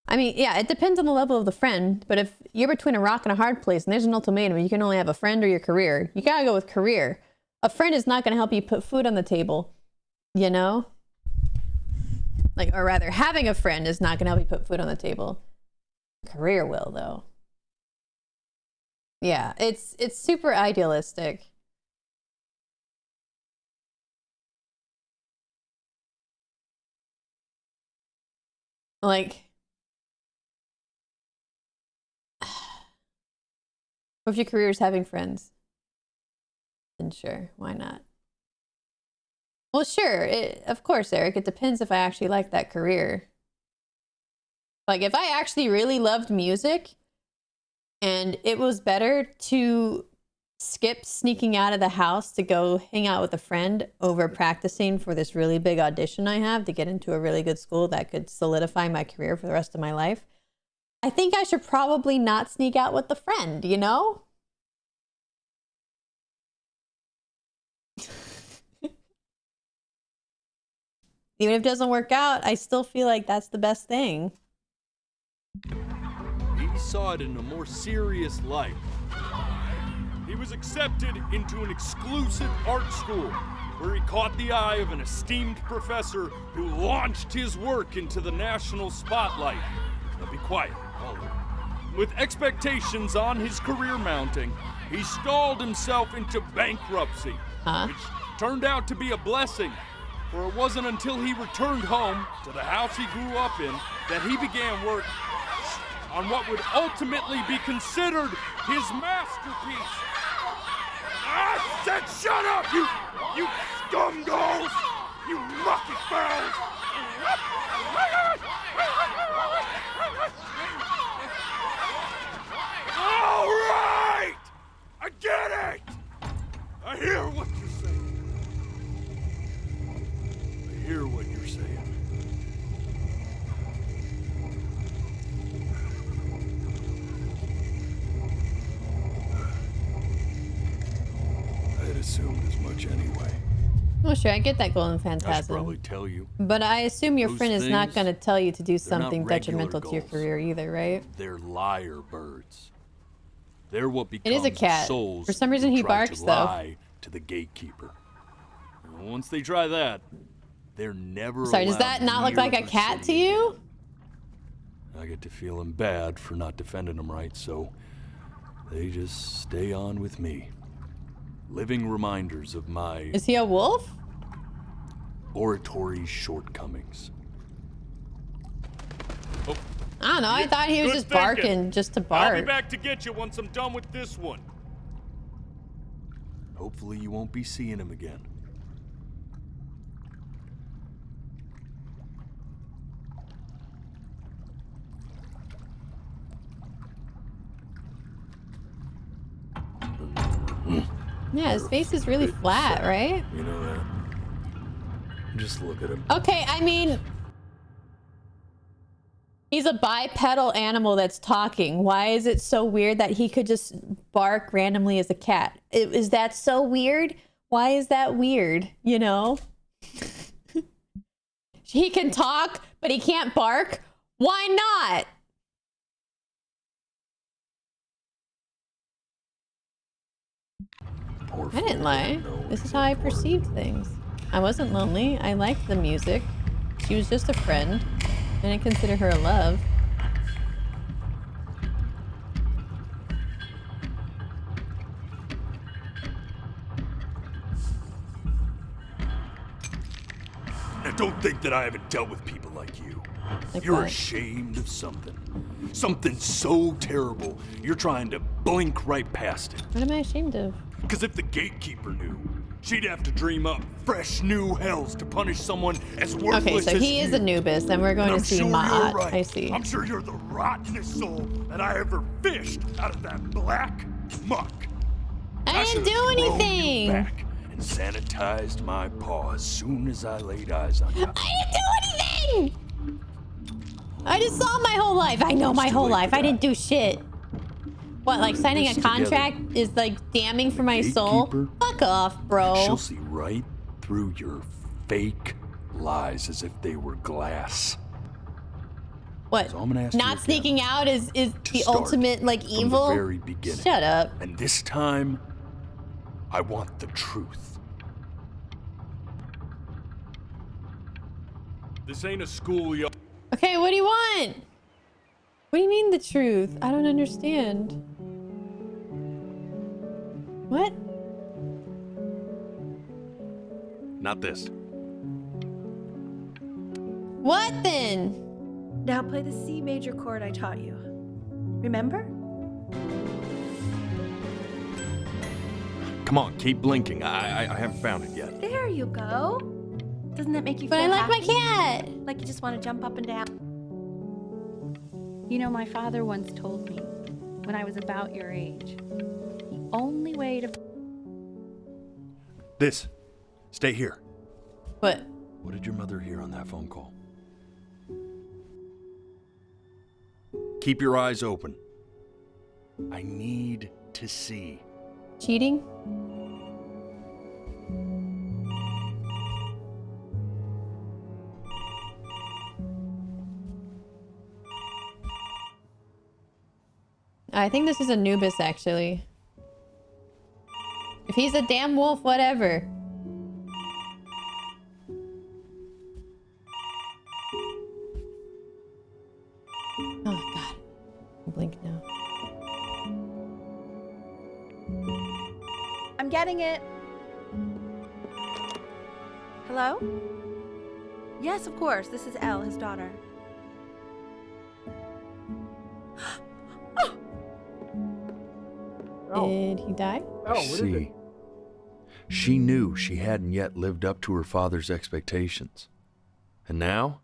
I mean, yeah, it depends on the level of the friend, but if you're between a rock and a hard place and there's an ultimatum, you can only have a friend or your career, you gotta go with career. A friend is not gonna help you put food on the table, you know? Like, or rather, having a friend is not gonna help you put food on the table. Career will, though. Yeah, it's super idealistic. Like, if your career is having friends, then sure, why not? Well, sure, of course, Eric, it depends if I actually like that career. Like, if I actually really loved music, and it was better to skip sneaking out of the house to go hang out with a friend over practicing for this really big audition I have to get into a really good school that could solidify my career for the rest of my life, I think I should probably not sneak out with the friend, you know? Even if it doesn't work out, I still feel like that's the best thing. he saw it in a more serious light. He was accepted into an exclusive art school where he caught the eye of an esteemed professor who launched his work into the national spotlight. Now be quiet, all of you. With expectations on his career mounting, he stalled himself into bankruptcy, which turned out to be a blessing, for it wasn't until he returned home to the house he grew up in that he began work on what would ultimately be considered his masterpiece. I said shut up, you scumballs! You mucky fowls! All right! I get it! I hear what you're saying. I hear what you're saying. I had assumed as much anyway. Well, sure, I get that golden I should phantasm. probably tell you. But I assume your Those friend is not things, going to tell you to do they're not something regular detrimental to your goals. career either, right? They're liar birds. They're what It becomes is a cat. souls For some reason, who he try barks, to though. lie to the gatekeeper. And once they try that, they're never Sorry, does allowed that not look near like a the cat to city you? I get to feeling bad for not defending them right, so they just stay on with me. Living reminders of my... Is he a wolf? oratory shortcomings. Oh, I don't know. I thought he was good just thinking. barking just to I'll be bark. back to get you once I'm done with this one. Hopefully you won't be seeing him again. Yeah, his face is really flat, right? You know that? Just look at him. Okay, I mean, he's a bipedal animal that's talking. Why is it so weird that he could just bark randomly as a cat? Is that so weird? Why is that weird? You know? He can talk, but he can't bark. Why not? I didn't lie. This is how I perceived things. I wasn't lonely. I liked the music. She was just a friend. I didn't consider her a love. Now don't think that I haven't dealt with people like you. Like You're what? ashamed of something. Something so terrible, you're trying to blink right past it. What am I ashamed of? Because if the gatekeeper knew, she'd have to dream up fresh new hells to punish someone as worthless Okay, so as he is Anubis, and we're going And to I'm see sure Ma'at. you're right. I see. I'm sure you're the rottenest soul that I ever fished out of that black muck. I didn't should've do thrown you anything. back and sanitized my paw as soon as I laid eyes on you. I didn't do anything! I just saw my whole life. I know my whole life. I didn't do shit. What, like signing a This contract is like damning for my soul? Gatekeeper? Fuck off, bro. She'll see right through your fake lies as if they were glass. What? So I'm gonna ask you Not again sneaking out is the start ultimate like from evil? the very beginning. Shut up. And this time, I want the truth. This ain't a school, yo. Okay, what do you want? What do you mean the truth? I don't understand. What? Not this. What then? Now play the C major chord I taught you. Remember? Come on, keep blinking. I haven't found it yet. There you go. Doesn't that make you But feel I like my happy? cat. Like you just want to jump up and down? You know, my father once told me when I was about your age, the only way to. This. Stay here. What? What did your mother hear on that phone call? Keep your eyes open. I need to see. Cheating? I think this is Anubis, actually. If he's a damn wolf, whatever. Oh, God. Blink now. I'm getting it. Hello? Yes, of course. This is Elle, his daughter. Did he die? See, she knew she hadn't yet lived up to her father's expectations. And now,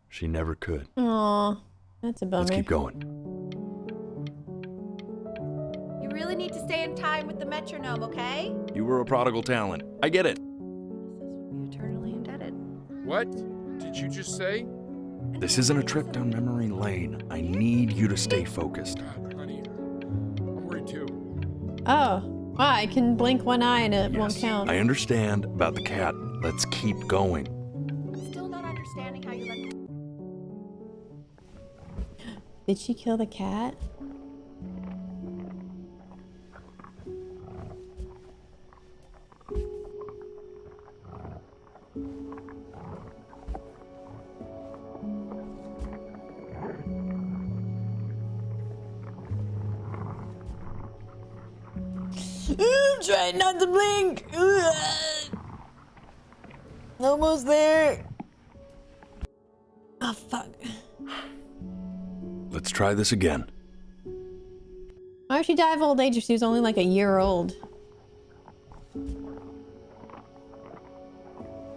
she never could. Aw, that's a bummer. Let's keep going. You really need to stay in time with the metronome, okay? You were a prodigal talent. I get it. Eternally indebted. What did you just say? This isn't a trip down memory lane. I need you to stay focused. Honey, I'm worried too. Oh, wow, I can blink one eye and it won't count. I understand about the cat. Let's keep going. I'm still not understanding how you let. Did she kill the cat? I'm trying not to blink. Almost there. Oh, fuck. Let's try this again. Why would she die of old age if she was only like a year old?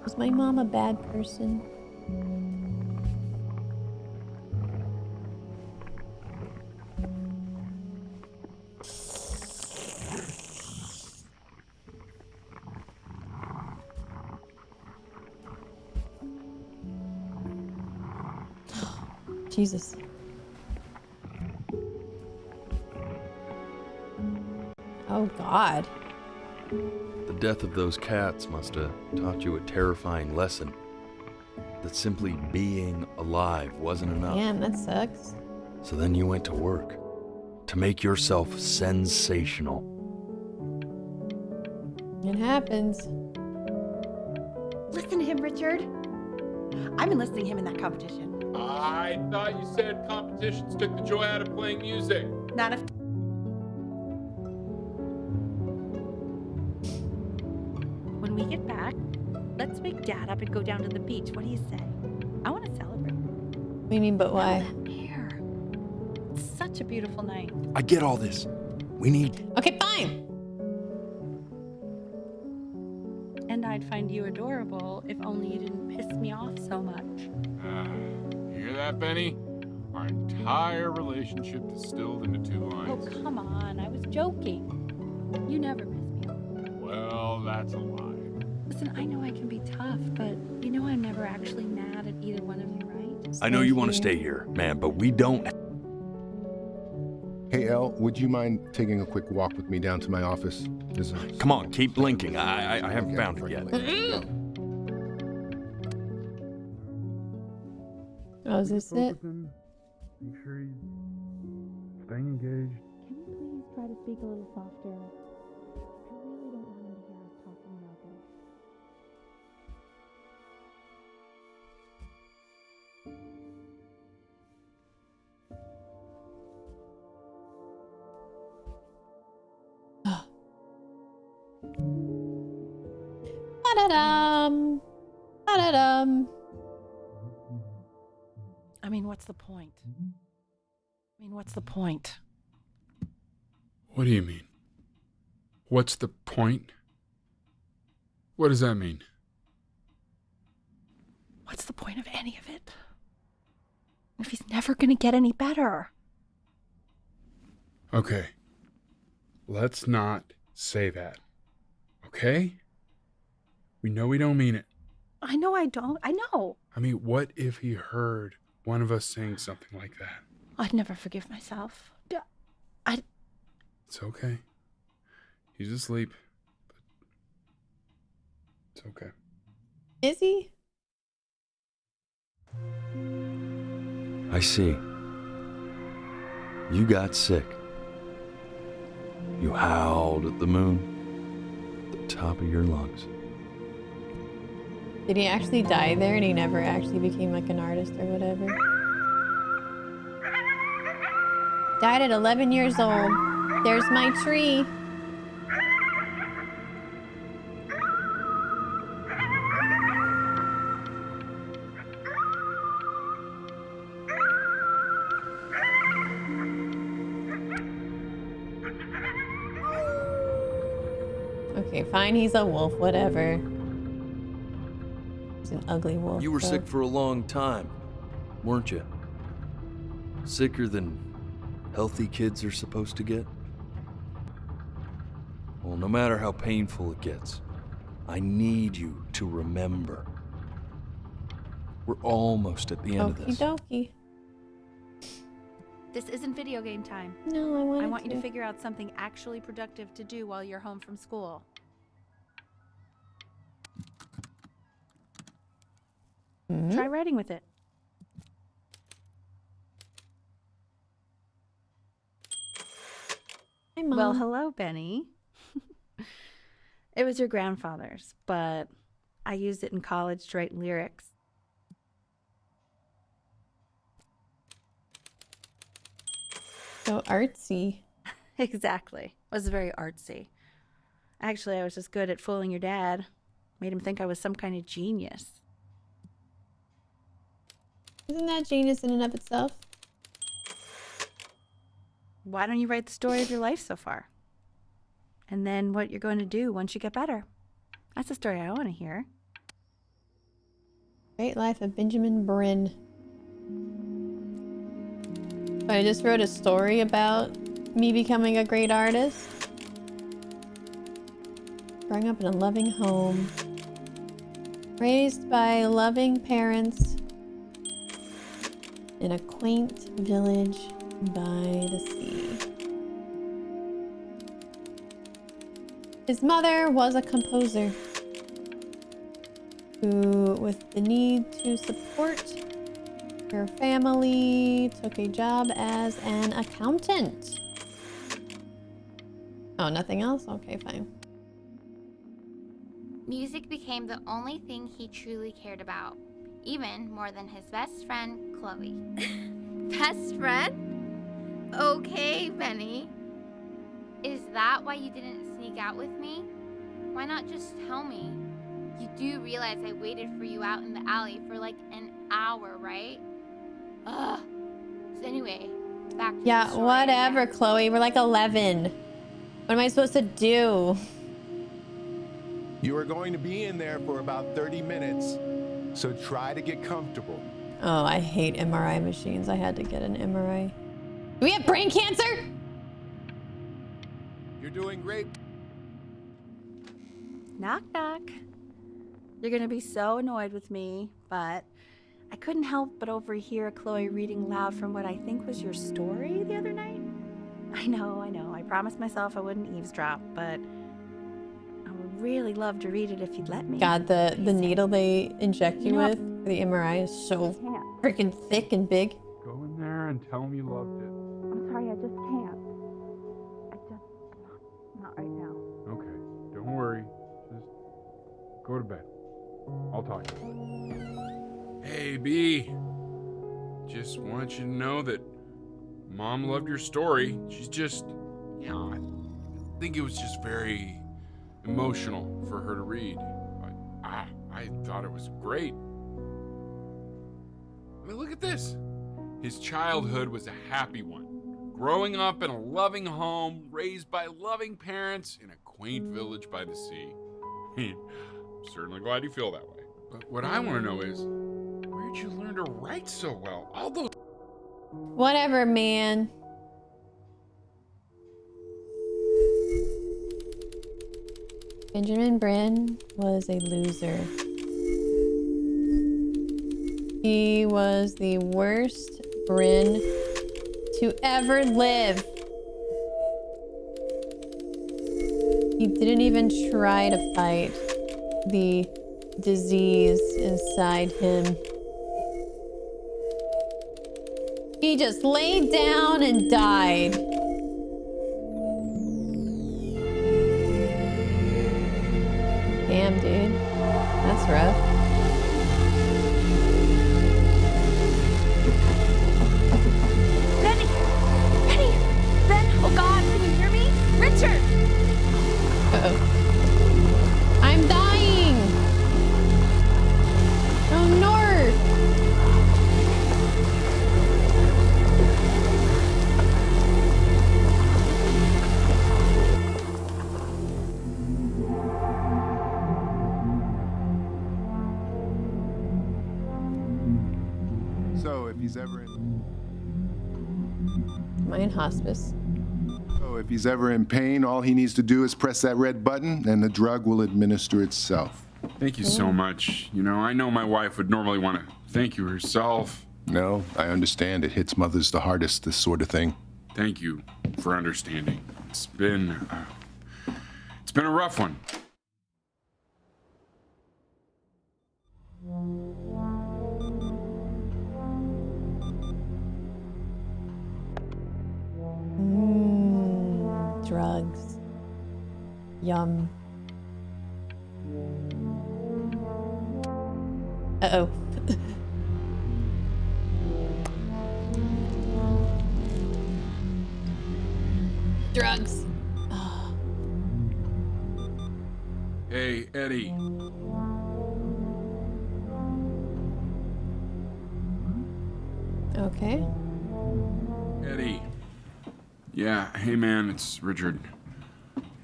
Was my mom a bad person? Jesus. Oh, God. The death of those cats must have taught you a terrifying lesson. That simply being alive wasn't enough. Damn, that sucks. So then you went to work to make yourself sensational. It happens. Listen to him, Richard. I'm enlisting him in that competition. I thought you said competitions took the joy out of playing music. Not if. When we get back, let's wake Dad up and go down to the beach. What do you say? I want to celebrate. What do you mean, but why? Here. It's such a beautiful night. I get all this. We need... Okay, fine. And I'd find you adorable if only you didn't piss me off so much. You hear that, Benny? Our entire relationship distilled into 2 lines. Oh, come on. I was joking. You never piss me off. Well, that's a lie. Listen, I know I can be tough, but you know I'm never actually mad at either one of you, right? I know you want to stay here, man, but we don't... Hey, Elle, would you mind taking a quick walk with me down to my office? Come on, keep blinking. I haven't found it yet. Oh, is this it? Make sure he's staying engaged. Can you please try to speak a little softer? I really don't want him to hear us talking about this. Ba-da-dum. Ba-da-dum. I mean, what's the point? What's the point? What do you mean? What's the point? What does that mean? What's the point of any of it? If he's never gonna get any better. Okay. Let's not say that. Okay? We know we don't mean it. I know I don't. I know. I mean, what if he heard one of us saying something like that? I'd never forgive myself. It's okay. He's asleep. But it's okay. Is he? I see. You got sick. You howled at the moon, at the top of your lungs. Did he actually die there and he never actually became like an artist or whatever? Died at 11 years old. There's my tree. Okay, fine, he's a wolf, whatever. He's an ugly wolf. You were though. sick for a long time, weren't you? Sicker than healthy kids are supposed to get? Well, no matter how painful it gets, I need you to remember. We're almost at the end of Okie this. dokie. This isn't video game time. No, I want you to figure out something actually productive to do while you're home from school. Try writing with it. Hi, Mom. Well, hello, Benny. It was your grandfather's, but I used it in college to write lyrics. So artsy. Exactly. It was very artsy. Actually, I was just good at fooling your dad. Made him think I was some kind of genius. Isn't that genius in and of itself? Why don't you write the story of your life so far? And then what you're going to do once you get better. That's the story I want to hear. Great Life of Benjamin Bryn. I just wrote a story about me becoming a great artist. Growing up in a loving home. Raised by loving parents. In a quaint village by the sea. His mother was a composer who, with the need to support her family, took a job as an accountant. Oh, nothing else? Okay, fine. Music became the only thing he truly cared about, even more than his best friend, Chloe. Best friend? Okay, Benny. Is that why you didn't sneak out with me? Why not just tell me? You do realize I waited for you out in the alley for like an hour, right? Ugh. So anyway, back to Yeah, the story whatever, again. Chloe. We're like 11. What am I supposed to do? You are going to be in there for about 30 minutes, so try to get comfortable. Oh, I hate MRI machines. I had to get an MRI. Do we have brain cancer? You're doing great. Knock, knock. You're gonna be so annoyed with me, but I couldn't help but overhear Chloe reading loud from what I think was your story the other night. I know. I promised myself I wouldn't eavesdrop, but I would really love to read it if you'd let me. God, the needle they inject you with for the MRI is so freaking thick and big. Go in there and tell him you loved it. I'm sorry, I just can't. Not right now. Okay, don't worry. Just go to bed. I'll talk to you. Hey, B. Just want you to know that Mom loved your story. She's just, I think it was just very emotional for her to read. But I thought it was great. I mean, look at this. His childhood was a happy one. Growing up in a loving home, raised by loving parents in a quaint village by the sea. I'm certainly glad you feel that way. But what I want to know is, where'd you learn to write so well? All those... Whatever, man. Benjamin Bryn was a loser. He was the worst Bryn to ever live. He didn't even try to fight the disease inside him. He just laid down and died. Damn, dude. That's rough. Benny! Benny! Ben! Oh God, can you hear me? Richard! Uh-oh. I'm dying! Oh, North! So if he's ever in... Am I in hospice? So if he's ever in pain, all he needs to do is press that red button and the drug will administer itself. Thank you so much. You know, I know my wife would normally want to thank you herself. No, I understand. It hits mothers the hardest, this sort of thing. Thank you for understanding. It's been a rough one. Drugs. Yum. Uh-oh. Drugs. Hey, Eddie. Okay. Eddie. Yeah, hey man, it's Richard.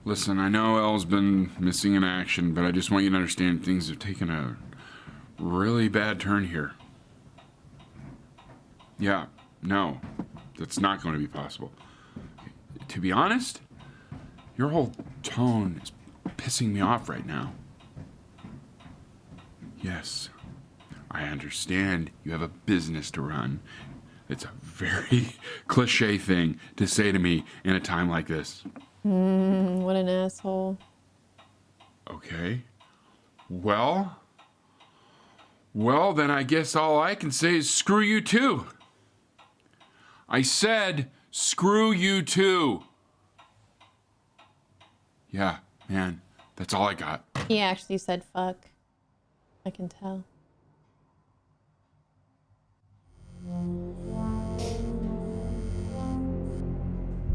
Listen, I know Elle's been missing in action, but I just want you to understand things have taken a really bad turn here. Yeah, no, that's not going to be possible. To be honest, your whole tone is pissing me off right now. Yes, I understand you have a business to run. It's a very cliche thing to say to me in a time like this. What an asshole. Okay. Well, then I guess all I can say is screw you too. I said screw you too. Yeah, man, that's all I got. He actually said fuck. I can tell.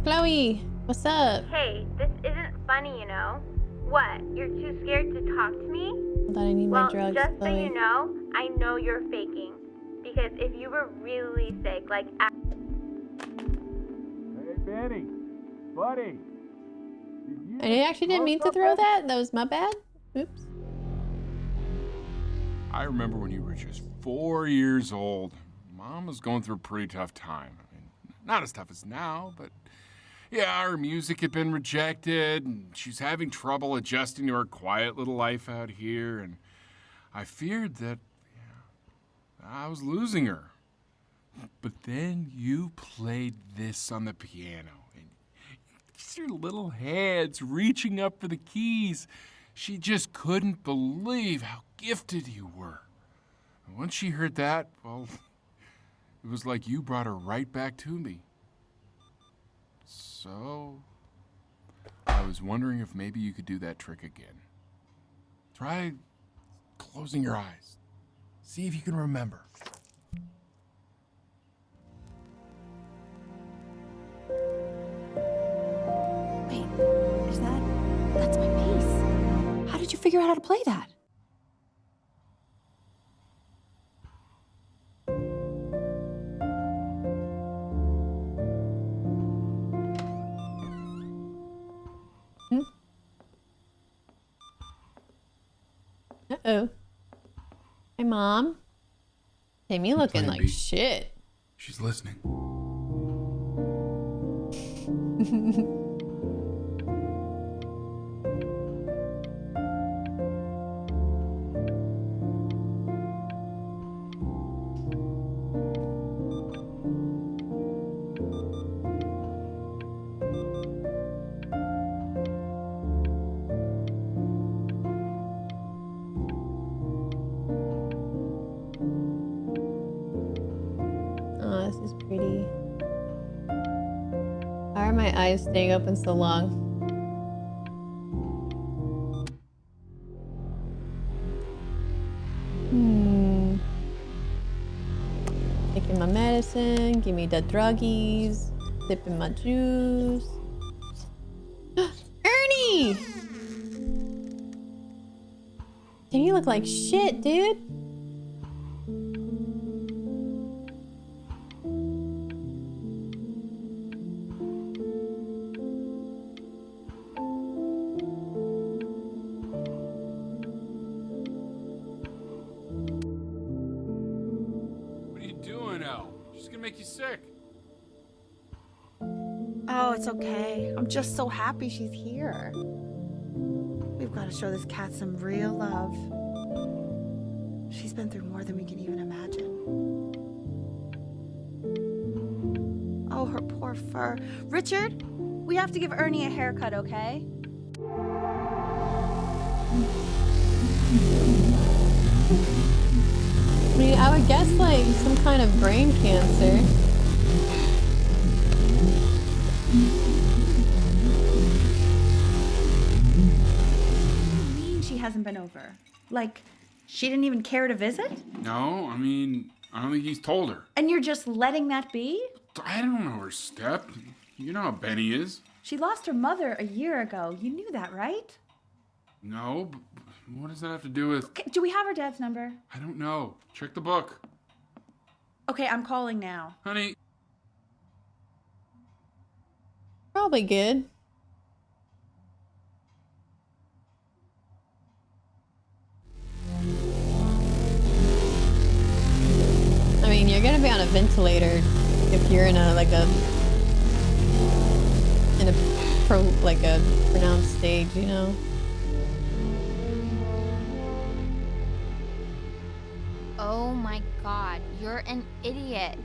Chloe, what's up? Hey, this isn't funny, you know. What? You're too scared to talk to me? Hold on, I need my drugs, just so Chloe. you know, I know you're faking. Because if you were really sick, like... Hey, Benny. Buddy. I actually didn't mean to throw that. That was my bad. Oops. I remember when you were just 4 years old. Mom was going through a pretty tough time. I mean, not as tough as now, but yeah, her music had been rejected, and she's having trouble adjusting to her quiet little life out here, and I feared that I was losing her. But then you played this on the piano, and just your little hands reaching up for the keys. She just couldn't believe how gifted you were. And once she heard that, well, it was like you brought her right back to me. So, I was wondering if maybe you could do that trick again. Try closing your eyes. See if you can remember. Wait, that's my piece. How did you figure out how to play that? Uh-oh. Hey, Mom. Timmy looking like shit. She's listening. Oh, this is pretty. Why are my eyes staying open so long? Taking my medicine, give me the druggies, sipping my juice. Ernie! Did you look like shit, dude? What are you doing, Elle? She's gonna make you sick. Oh, it's okay. I'm just so happy she's here. We've got to show this cat some real love. She's been through more than we can even imagine. Oh, her poor fur. Richard, we have to give Ernie a haircut, okay? I mean, I would guess like some kind of brain cancer. What do you mean she hasn't been over? Like, she didn't even care to visit? No, I mean, I don't think he's told her. And you're just letting that be? I don't know her step. You know how Benny is. She lost her mother a year ago. You knew that, right? No, but what does that have to do with... Okay, do we have her dad's number? I don't know. Check the book. Okay, I'm calling now. Honey. Probably good. I mean, you're gonna be on a ventilator if you're in a pronounced stage, you know. Oh my god, you're an idiot.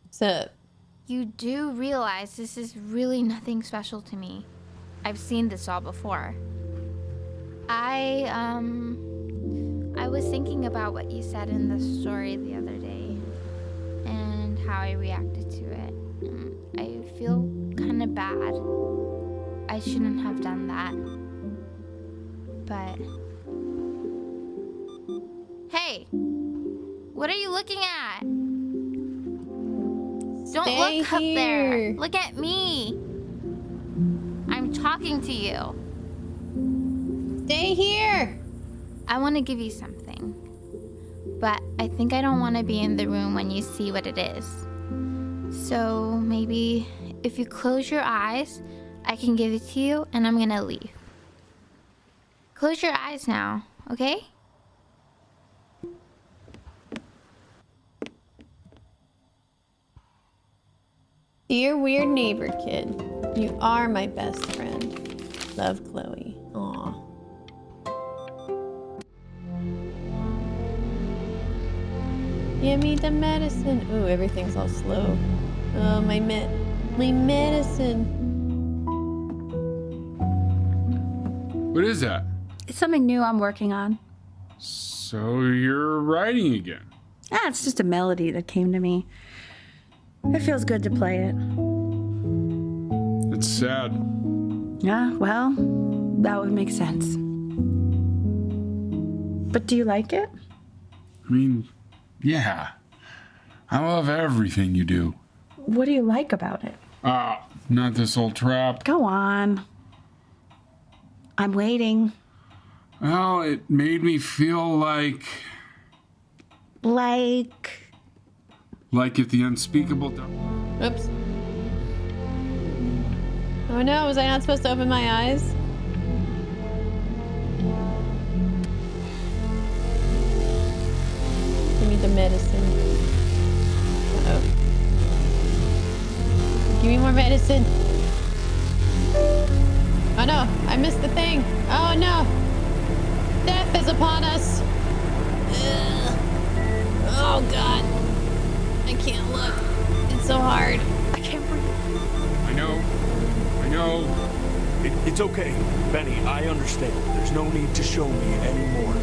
What's up? You do realize this is really nothing special to me. I've seen this all before. I was thinking about what you said in the story the other day and how I reacted to it. I feel kind of bad. I shouldn't have done that. But hey, what are you looking at? Don't Stay look up there. here. Look at me. I'm talking to you. Stay here. I want to give you something, but I think I don't want to be in the room when you see what it is. So maybe if you close your eyes, I can give it to you and I'm gonna leave. Close your eyes now, okay? Dear weird neighbor kid, you are my best friend. Love, Chloe. Aw. Give me the medicine. Ooh, everything's all slow. Oh, my medicine. What is that? It's something new I'm working on. So you're writing again? It's just a melody that came to me. It feels good to play it. It's sad. Yeah, well, that would make sense. But do you like it? I mean, yeah. I love everything you do. What do you like about it? Not this old trap. Go on. I'm waiting. Well, it made me feel like if the unspeakable... Oops. Oh no, was I not supposed to open my eyes? Give me the medicine. Uh-oh. Give me more medicine. Oh no, I missed the thing. Oh no. Death is upon us. Ugh. Oh god. I can't look. It's so hard. I can't breathe. I know. It's okay, Benny. I understand. There's no need to show me anymore.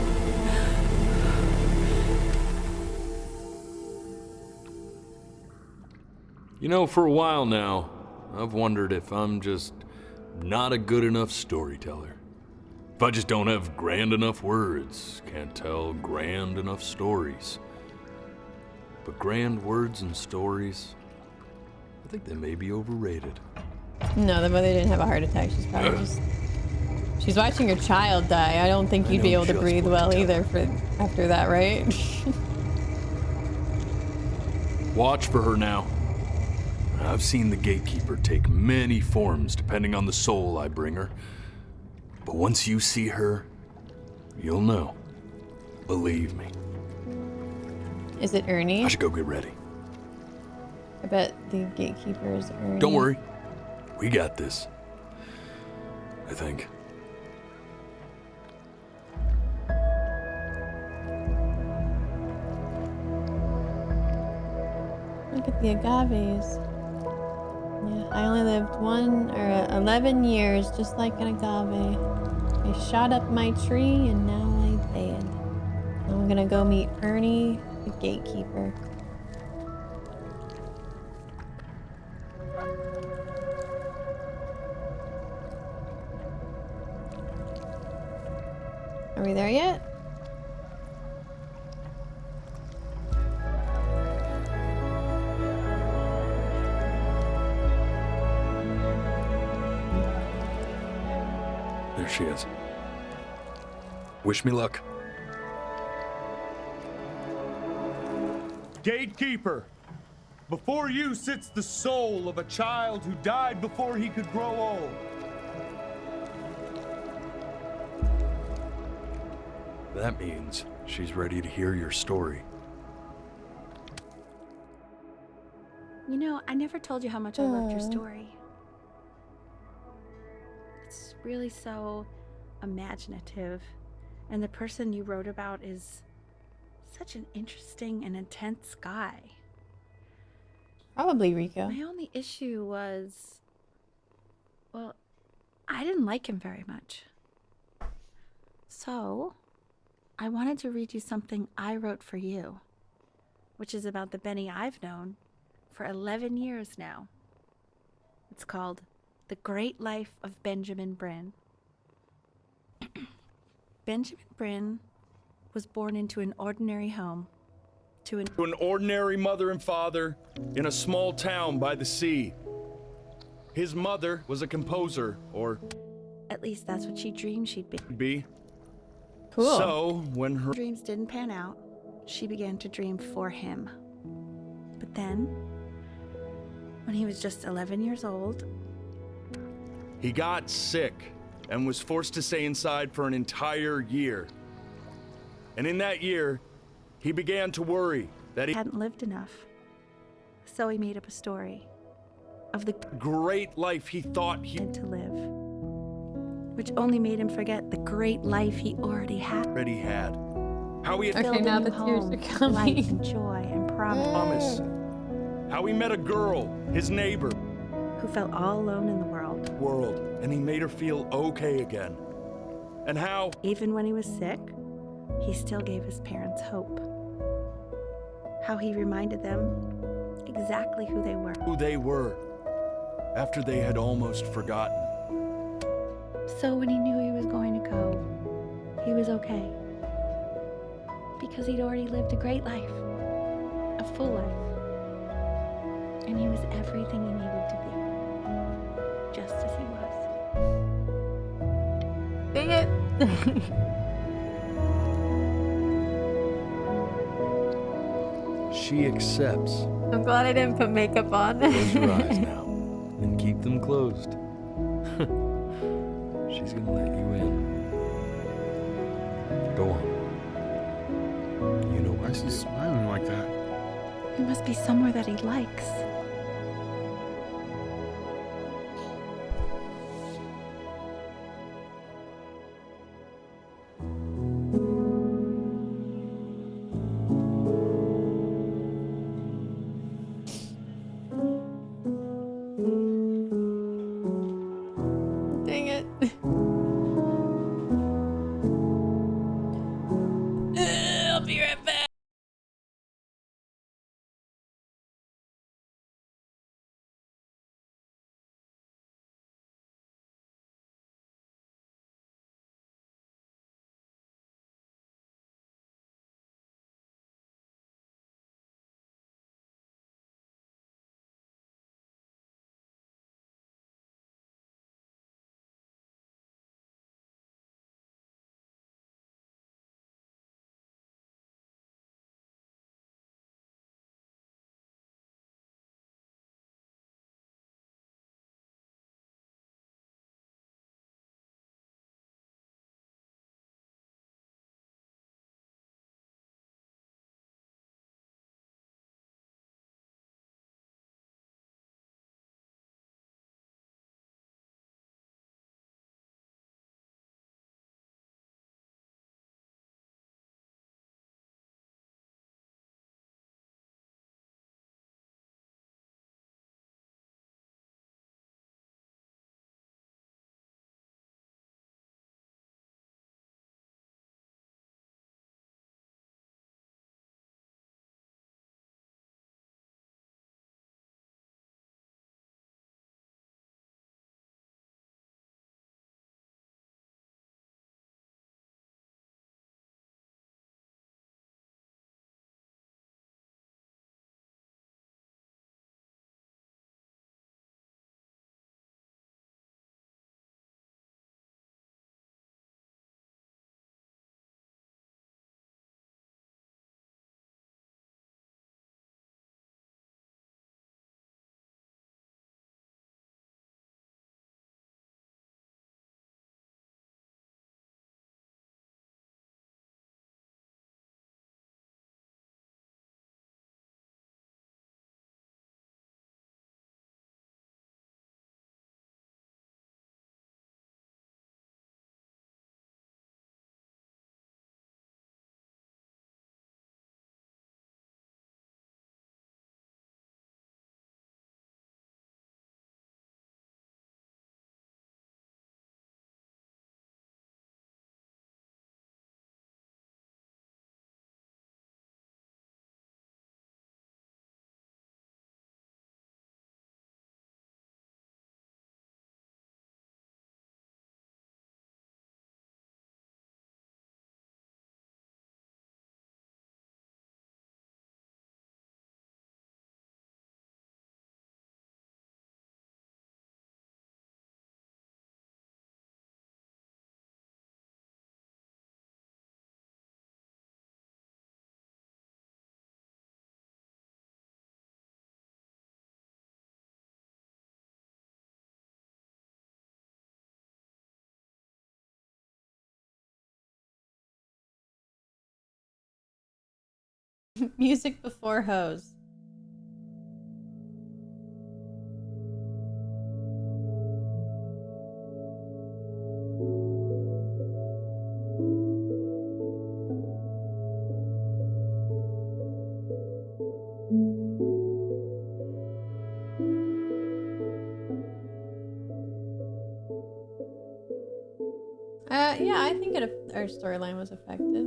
You know, for a while now, I've wondered if I'm just not a good enough storyteller. If I just don't have grand enough words, can't tell grand enough stories. But grand words and stories, I think they may be overrated. No, the mother didn't have a heart attack. She's probably just... She's watching her child die. I don't think you'd be able to breathe well either after that, right? Watch for her now. I've seen the gatekeeper take many forms depending on the soul I bring her. But once you see her, you'll know. Believe me. Is it Ernie? I should go get ready. I bet the gatekeeper is Ernie. Don't worry. We got this. I think. Look at the agaves. Yeah, I only lived 11 years just like an agave. I shot up my tree and now I bed. I'm gonna go meet Ernie, the gatekeeper. Are we there yet? There she is. Wish me luck. Gatekeeper, before you sits the soul of a child who died before he could grow old. That means she's ready to hear your story. You know, I never told you how much I loved your story. It's really so imaginative. And the person you wrote about is such an interesting and intense guy. Probably Rico. My only issue was, well, I didn't like him very much. So, I wanted to read you something I wrote for you, which is about the Benny I've known for 11 years now. It's called The Great Life of Benjamin Bryn. Benjamin Bryn was born into an ordinary home to an ordinary mother and father in a small town by the sea. His mother was a composer, or at least that's what she dreamed she'd be. Cool. So, when her dreams didn't pan out, she began to dream for him. But then, when he was just 11 years old, he got sick and was forced to stay inside for an entire year. And in that year, he began to worry that he hadn't lived enough. So he made up a story of the great life he thought he had to live, which only made him forget the great life he already had. How he had Okay, now the tears are coming. Light and joy and promise. How he met a girl, his neighbor, who felt all alone in the world, and he made her feel okay again. And how, even when he was sick, he still gave his parents hope. How he reminded them exactly who they were. After they had almost forgotten. So when he knew he was going to go, he was okay. Because he'd already lived a great life, a full life. And he was everything he needed to be, just as he was. Dang it. She accepts. I'm glad I didn't put makeup on. Close your eyes now and keep them closed. She's gonna let you in. Go on. You know Why is he smiling like that? It must be somewhere that he likes. Music before hose. Yeah, I think our storyline was affected.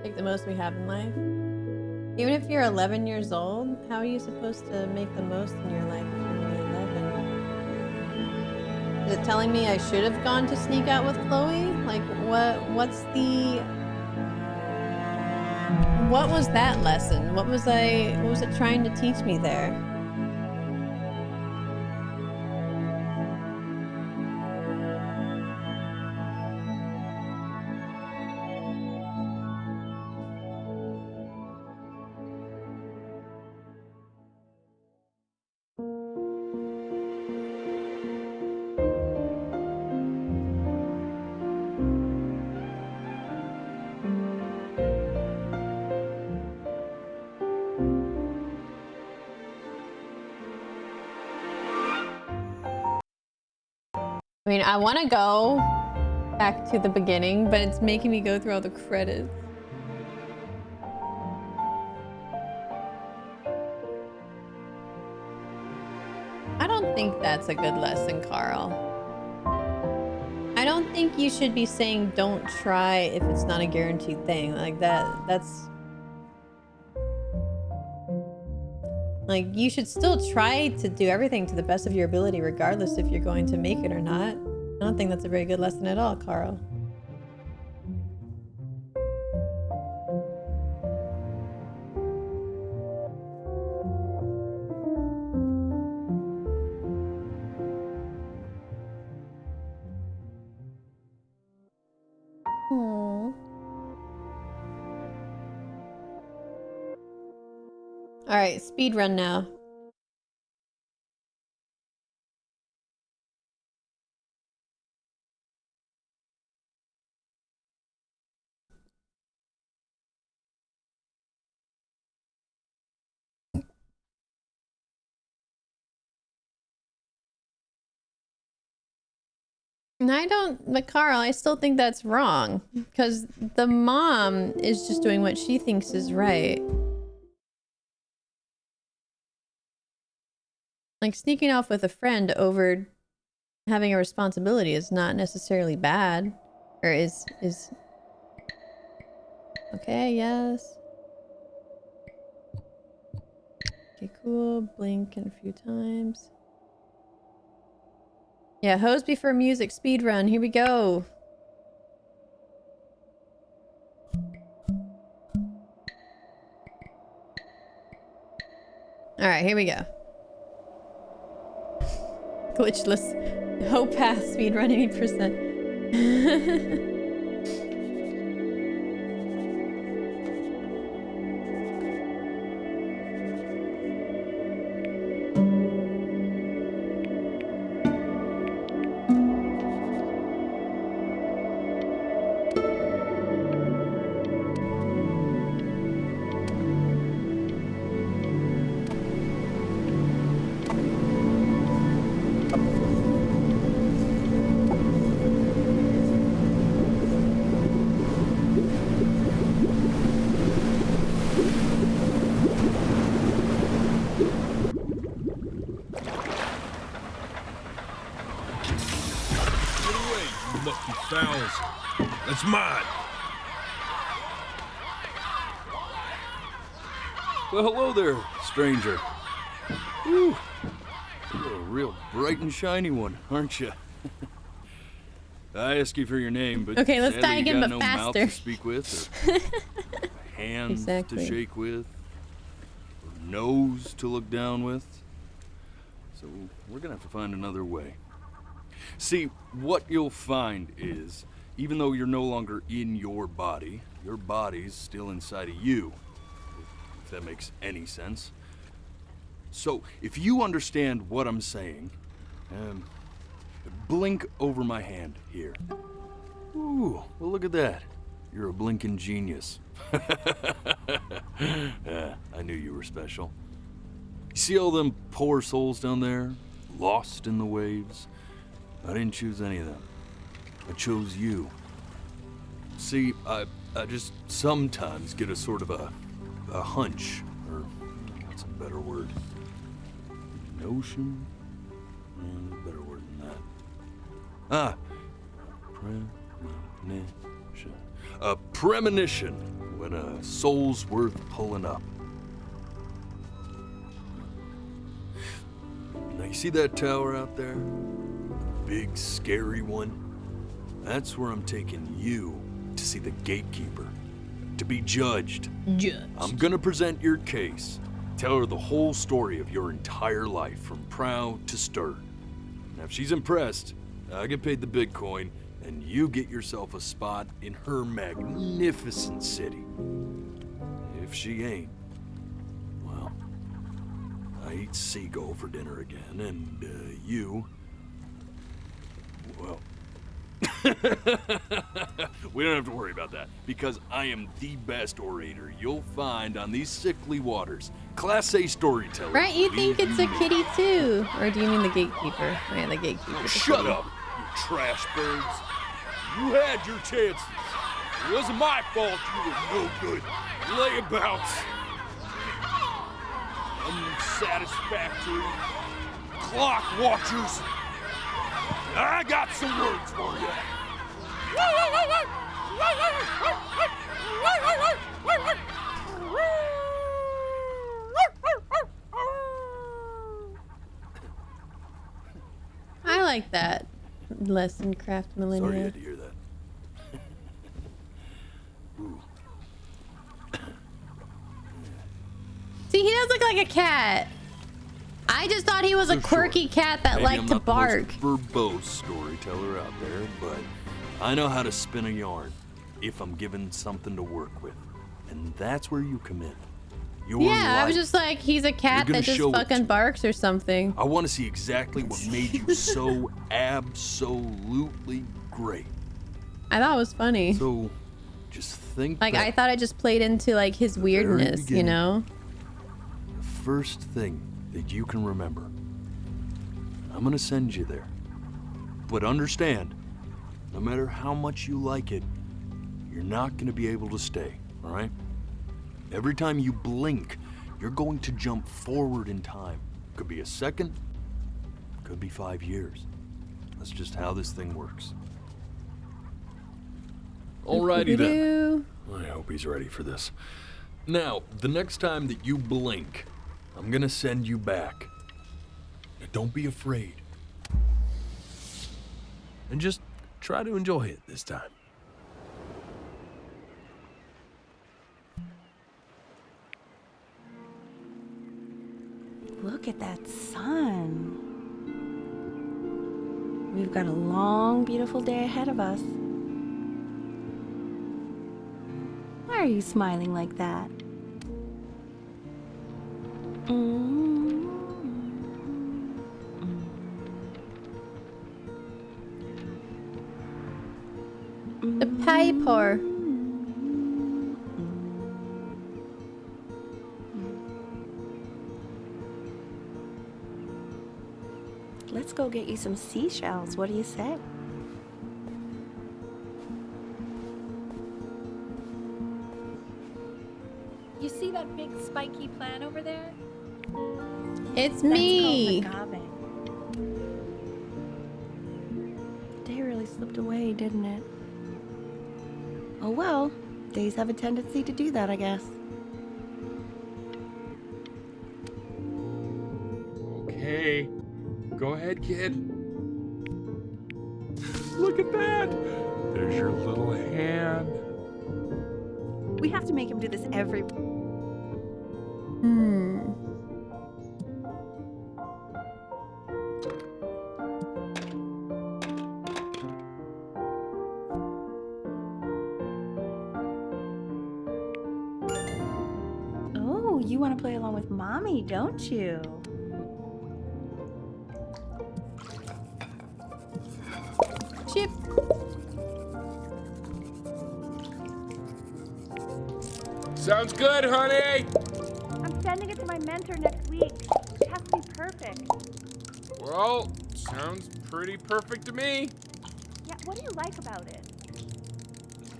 Make the most we have in life. Even if you're 11 years old, how are you supposed to make the most in your life if you're only 11? Is it telling me I should have gone to sneak out with Chloe? Like, what was that lesson? What was it trying to teach me there? I mean, I want to go back to the beginning, but it's making me go through all the credits. I don't think that's a good lesson, Carl. I don't think you should be saying don't try if it's not a guaranteed thing. Like that's... Like, you should still try to do everything to the best of your ability, regardless if you're going to make it or not. I don't think that's a very good lesson at all, Carl. All right, speed run now. But Carl, I still think that's wrong, because the mom is just doing what she thinks is right. Like, sneaking off with a friend over having a responsibility is not necessarily bad. Or is... Okay, yes. Okay, cool. Blink in a few times. Yeah, hose before music, speed run. Here we go. All right, here we go. Glitchless. Hope path, speed run 80%. It's mine. Well, hello there, stranger. Whew. You're a real bright and shiny one, aren't you? I ask you for your name, but okay, let's sadly die you again, got but no faster. mouth to speak with, or hands to shake with, or nose to look down with. So we're gonna have to find another way. See, what you'll find is, even though you're no longer in your body's still inside of you. If that makes any sense. So, if you understand what I'm saying, blink over my hand here. Ooh, well look at that. You're a blinking genius. I knew you were special. You see all them poor souls down there, lost in the waves? I didn't choose any of them. I chose you. See, I just sometimes get a sort of a hunch, or what's a better word? Notion? A better word than that. Premonition. A premonition when a soul's worth pulling up. Now you see that tower out there? Big, scary one? That's where I'm taking you to see the gatekeeper. To be judged. I'm gonna present your case. Tell her the whole story of your entire life, from prow to stir. Now if she's impressed, I get paid the Bitcoin, and you get yourself a spot in her magnificent city. If she ain't, well, I eat seagull for dinner again, and you, well, we don't have to worry about that, because I am the best orator you'll find on these sickly waters. Class A storyteller. Right, you think it's a kitty too? Or do you mean the gatekeeper? Oh, yeah, the gatekeeper. Oh, shut up, you trash birds. You had your chances. It wasn't my fault you were no good. Layabouts. Unsatisfactory. Clock watchers. I got some words for you. I like that. Lesson craft millennia. Sorry you had to hear that. See, he does look like a cat. I just thought he was a quirky cat that Maybe liked I'm to not the most bark. verbose storyteller out there, but I know how to spin a yarn if I'm given something to work with. And that's where you come in. Your Yeah, I was life. just like, he's a cat gonna that just show it to fucking barks or something. I want to see exactly what made you so absolutely great. I thought it was funny. So, just think Like, back. I thought I just played into, like, his weirdness, you beginning. know? The first thing that you can remember. I'm gonna send you there. But understand, no matter how much you like it, you're not gonna be able to stay, all right? Every time you blink, you're going to jump forward in time. Could be a second, could be 5 years. That's just how this thing works. Alrighty then. I hope he's ready for this. Now, the next time that you blink, I'm gonna send you back. Now, don't be afraid. And just try to enjoy it this time. Look at that sun. We've got a long, beautiful day ahead of us. Why are you smiling like that? The paper. Let's go get you some seashells. What do you say? You see that big spiky plant over there? It's That's me. called agave. Day really slipped away, didn't it? Oh well, days have a tendency to do that, I guess. Okay. Go ahead, kid. Look at that. There's your little hand. We have to make him do this every... want to play along with Mommy, don't you? Chip. Sounds good, honey. I'm sending it to my mentor next week. It has to be perfect. Well, sounds pretty perfect to me. Yeah, what do you like about it?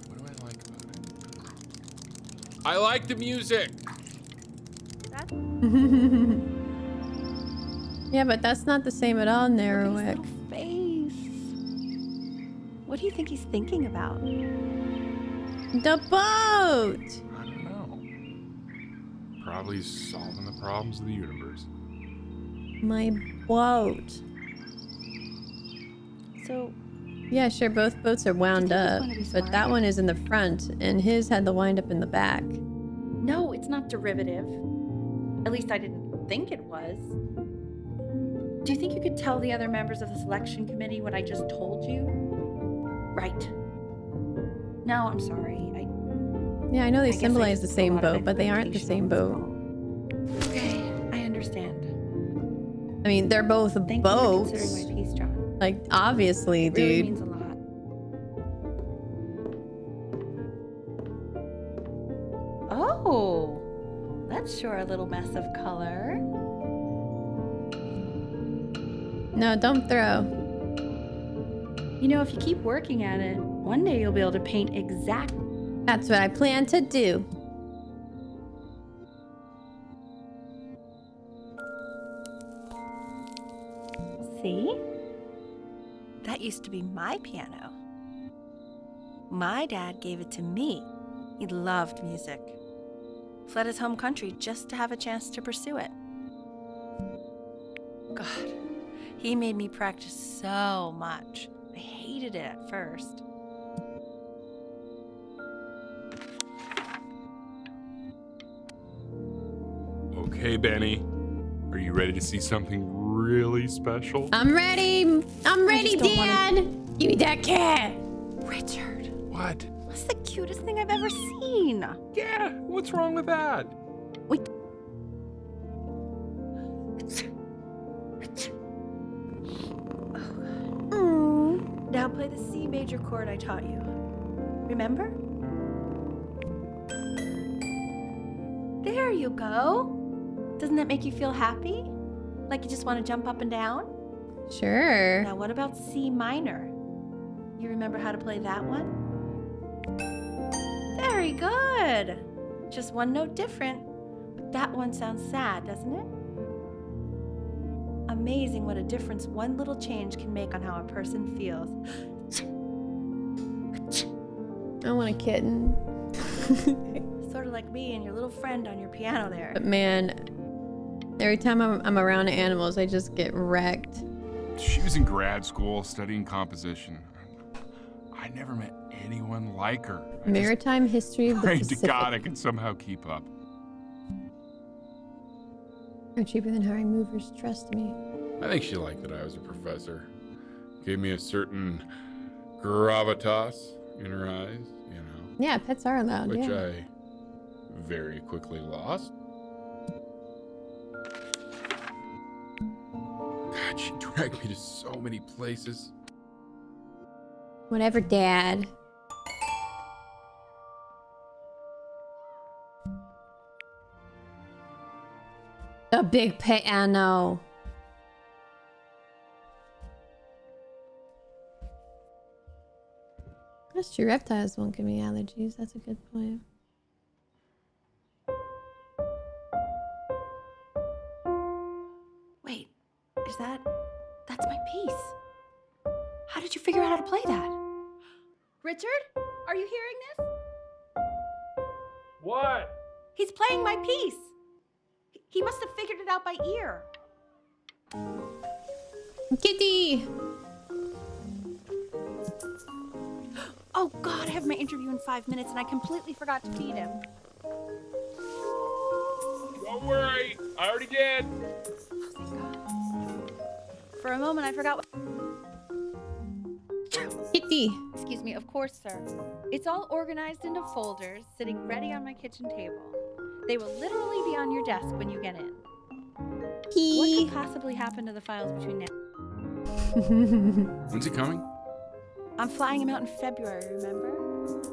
What do I like about it? I like the music. That's Yeah, but that's not the same at all, Narrowick. his little face. What do you think he's thinking about? The boat! I don't know. Probably solving the problems of the universe. My boat. So, yeah, sure, both boats are wound up, but that one is in the front, and his had the wind up in the back. No, it's not derivative. At least I didn't think it was. Do you think you could tell the other members of the selection committee what I just told you? Right. No, I'm sorry. Yeah, I know they guess I symbolize just the same put a lot of boat, but they aren't the same boat. Okay, I understand. I mean, they're both Thank boats. you for considering my piece, John. Like, obviously, It really dude. means a lot. Oh, that's sure a little mess of color. No, don't throw. You know, if you keep working at it, one day you'll be able to paint exactly. That's what I plan to do. See? That used to be my piano. My dad gave it to me. He loved music. Fled his home country just to have a chance to pursue it. God, he made me practice so much. I hated it at first. Okay, Benny. Are you ready to see something really special? I'm ready. I'm ready, Dad. Give me that cat. Richard. What? That's the cutest thing I've ever seen. Yeah, what's wrong with that? Wait. Now play the C major chord I taught you. Remember? There you go. Doesn't that make you feel happy? Like you just want to jump up and down? Sure. Now what about C minor? You remember how to play that one? Very good. Just one note different. But that one sounds sad, doesn't it? Amazing what a difference one little change can make on how a person feels. I want a kitten. Sort of like me and your little friend on your piano there. But man, every time I'm around animals, I just get wrecked. She was in grad school studying composition. I never met anyone like her. Maritime history of the Pray to Pacific. God I can somehow keep up. Are cheaper than hiring movers. Trust me. I think she liked that I was a professor. Gave me a certain gravitas in her eyes, you know. Yeah, pets are allowed. Which yeah. I very quickly lost. God, she dragged me to so many places. Whatever, Dad. A big piano. That's true. Reptiles won't give me allergies. That's a good point. Wait, that's my piece. How did you figure out how to play that? Richard, are you hearing this? What? He's playing my piece. He must have figured it out by ear. Kitty! Oh God, I have my interview in 5 minutes and I completely forgot to feed him. Don't worry, I already did. For a moment, I forgot what... Kitty! Excuse me, of course, sir. It's all organized into folders, sitting ready on my kitchen table. They will literally be on your desk when you get in. What could possibly happen to the files between now? When's he coming? I'm flying him out in February, remember?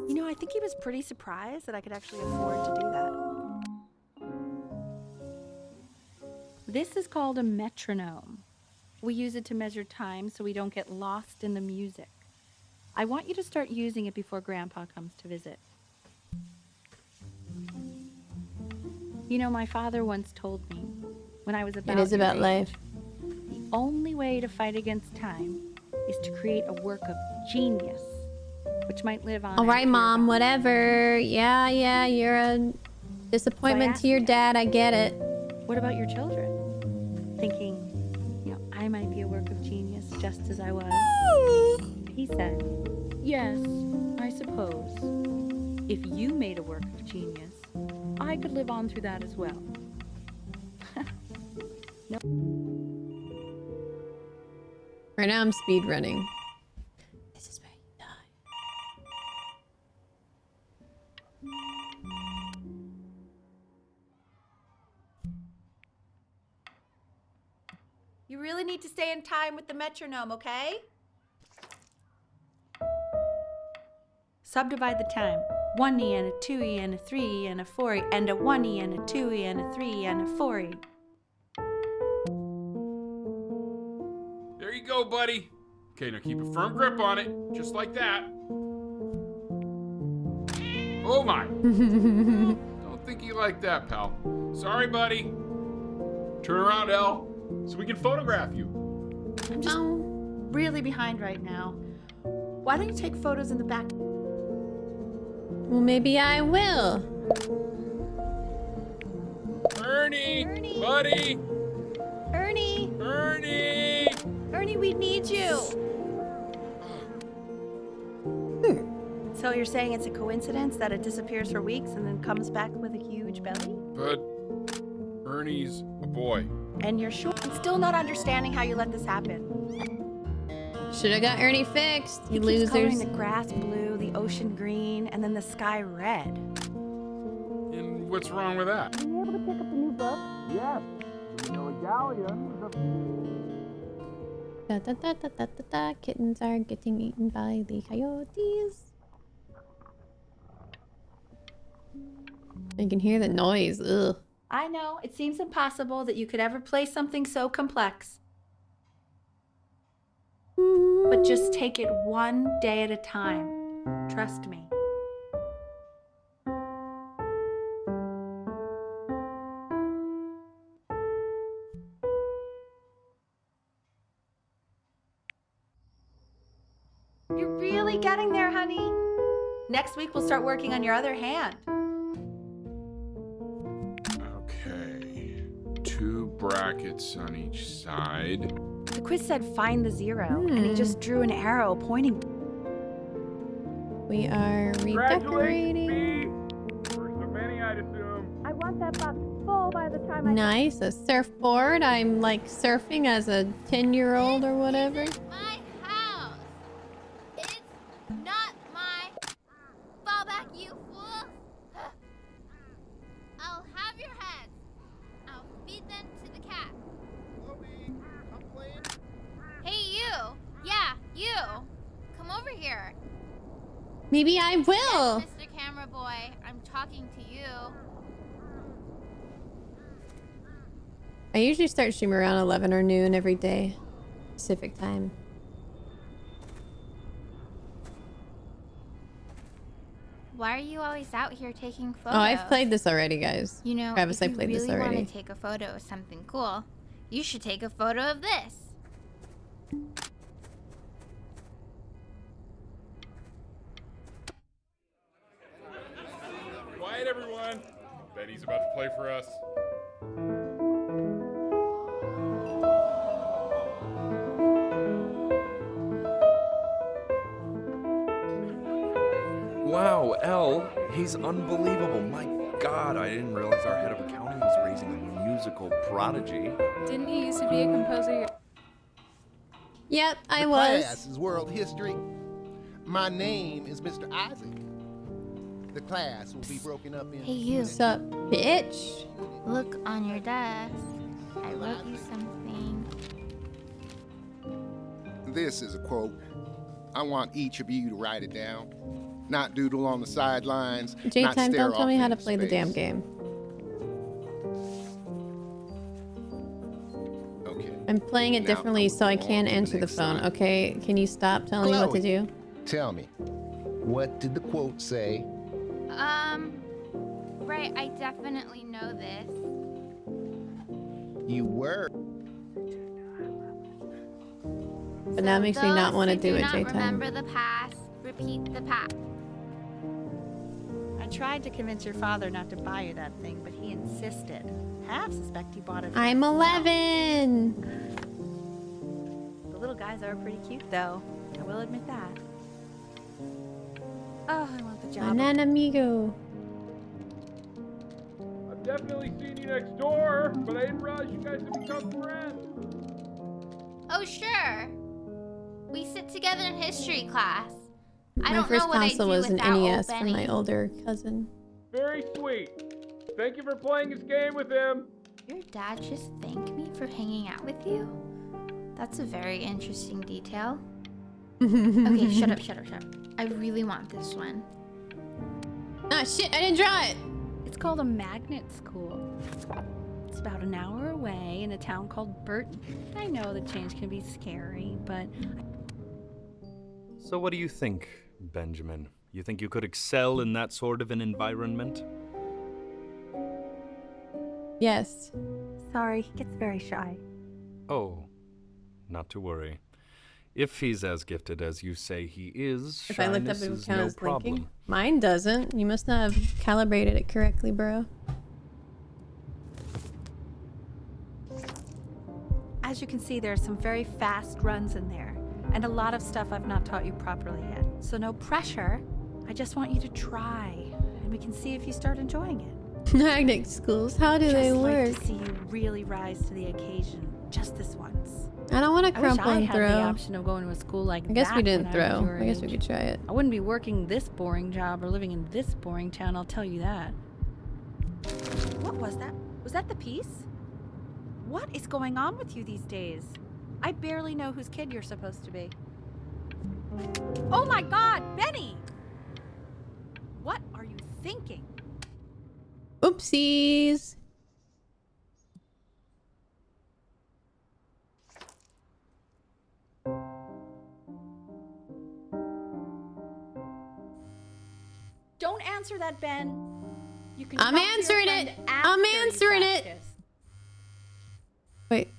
You know, I think he was pretty surprised that I could actually afford to do that. This is called a metronome. We use it to measure time so we don't get lost in the music. I want you to start using it before Grandpa comes to visit. You know, my father once told me, when I was about It is about your age, life. the only way to fight against time is to create a work of genius, which might live on. All right, Mom, whatever. Yeah, you're a disappointment to your dad. I get it. What about your children? Thinking, you know, I might be a work of genius just as I was. He said, yes, I suppose. If you made a work of genius, I could live on through that as well. No. Right now I'm speed running. This is where you die. You really need to stay in time with the metronome, okay? Subdivide the time. 1E and a 2E and a 3E and a 4E and a 1E and a 2E and a 3E and a 4E. There you go, buddy. Okay, now keep a firm grip on it, just like that. Oh my. Don't think you like that, pal. Sorry, buddy. Turn around, Elle, so we can photograph you. I'm just really behind right now. Why don't you take photos in the back? Well, maybe I will. Ernie! Buddy! Ernie! Ernie! Ernie, we need you! So you're saying it's a coincidence that it disappears for weeks and then comes back with a huge belly? But Ernie's a boy. And you're sure? I'm still not understanding how you let this happen. Should have got Ernie fixed, you He keeps coloring losers. the grass blue, the ocean green, and then the sky red. And what's wrong with that? Are you able to pick up the new book? Yes. The Manila Galleon was Da, da, da, da, da, da, da. Kittens are getting eaten by the coyotes. I can hear the noise. Ugh. I know, it seems impossible that you could ever play something so complex. But just take it one day at a time. Trust me. You're really getting there, honey. Next week we'll start working on your other hand. Okay. 2 brackets on each side. The quiz said find the 0, and he just drew an arrow pointing. We are redecorating. First of many, I'd assume. I want that box full by the time I... Nice, a surfboard. I'm like surfing as a 10-year-old or whatever. My house. It's not my. Fall back, you fool. I'll have your heads. I'll feed them to the cat. Hey, you. Yeah, you. Come over here. Maybe I will. Yes, Mr. Camera Boy, I'm talking to you. I usually start streaming around 11 or noon every day. Pacific time. Why are you always out here taking photos? Oh, I've played this already, guys. You know, Travis, if I you played really this already. want to take a photo of something cool, you should take a photo of this. Quiet, everyone. Benny's about to play for us. Wow, Elle, he's unbelievable. My God, I didn't realize our head of accounting was raising a musical prodigy. Didn't you used to be a composer? Yep, I The was. class is world history. My name is Mr. Isaac. The class will be broken up in. Hey, you. What's up, bitch? Look on your desk. I wrote you something. This is a quote. I want each of you to write it down. Not doodle on the sidelines. Not J-Time, stare don't tell off me how to into play the space. damn game. Okay. I'm playing it Now, differently so I can answer the next phone. slide. Okay, can you stop telling me what to do? Tell me, what did the quote say? Right, I definitely know this. You were. But now it makes me not want to do it, J-Time. Remember the past, repeat the past. I tried to convince your father not to buy you that thing, but he insisted. Half suspect he bought it for I'm himself. 11. The little guys are pretty cute, though. I will admit that. Oh, I want the job. Banana amigo. I've definitely seen you next door, but I didn't realize you guys had become friends. Oh, sure. We sit together in history class. I My don't first know what I'd console do was an without old NES from my Benny. older cousin. Very sweet. Thank you for playing this game with him. Your dad just thanked me for hanging out with you? That's a very interesting detail. Okay, shut up. I really want this one. Ah, shit, I didn't draw it. It's called a magnet school. It's about an hour away in a town called Burton. I know the change can be scary, but... So what do you think, Benjamin? You think you could excel in that sort of an environment? Yes. Sorry, he gets very shy. Oh, not to worry. If he's as gifted as you say he is, If I looked up, shyness it would is count no as blinking. problem. Mine doesn't. You must not have calibrated it correctly, bro. As you can see, there are some very fast runs in there, and a lot of stuff I've not taught you properly yet. So no pressure. I just want you to try, and we can see if you start enjoying it. Magnet schools, how do they Just work? like to see you really rise to the occasion, just this once. I don't want to I wish crumple I and had the throw. option of going to a school like I guess that we didn't when I was throw. your I guess we age. could try it. I wouldn't be working this boring job or living in this boring town, I'll tell you that. What was that? Was that the piece? What is going on with you these days? I barely know whose kid you're supposed to be. Oh my God, Benny! What are you thinking? Oopsies. Don't answer that, Ben. You can I'm talk to your answering friend it. after I'm you answering it. practice. Wait.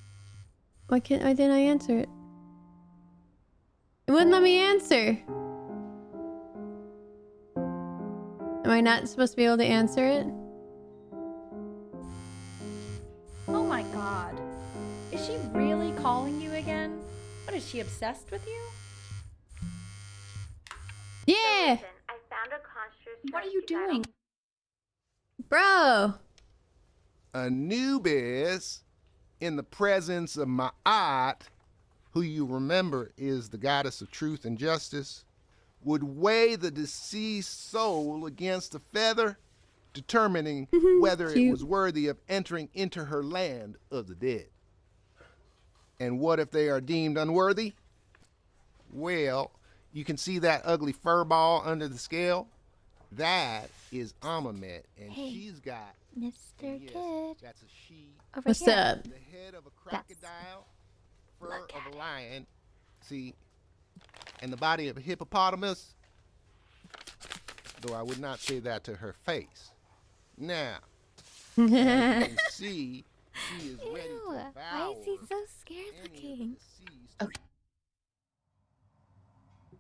Why didn't I answer it? It wouldn't let me answer. Am I not supposed to be able to answer it? Oh my God. Is she really calling you again? What, is she obsessed with you? Yeah! I found a construct. What are you doing? Bro! Anubis, in the presence of Ma'at, who you remember is the goddess of truth and justice, would weigh the deceased soul against a feather, determining whether it was worthy of entering into her land of the dead. And what if they are deemed unworthy? Well, you can see that ugly fur ball under the scale? That is Amamet, and Hey, she's got... Mr. Yes, Kid. that's a she. Over What's here. up? The head of a crocodile, fur of a lion, see, and the body of a hippopotamus, though I would not say that to her face. Now, as you can see, she is ready to Why devour is he so scared looking?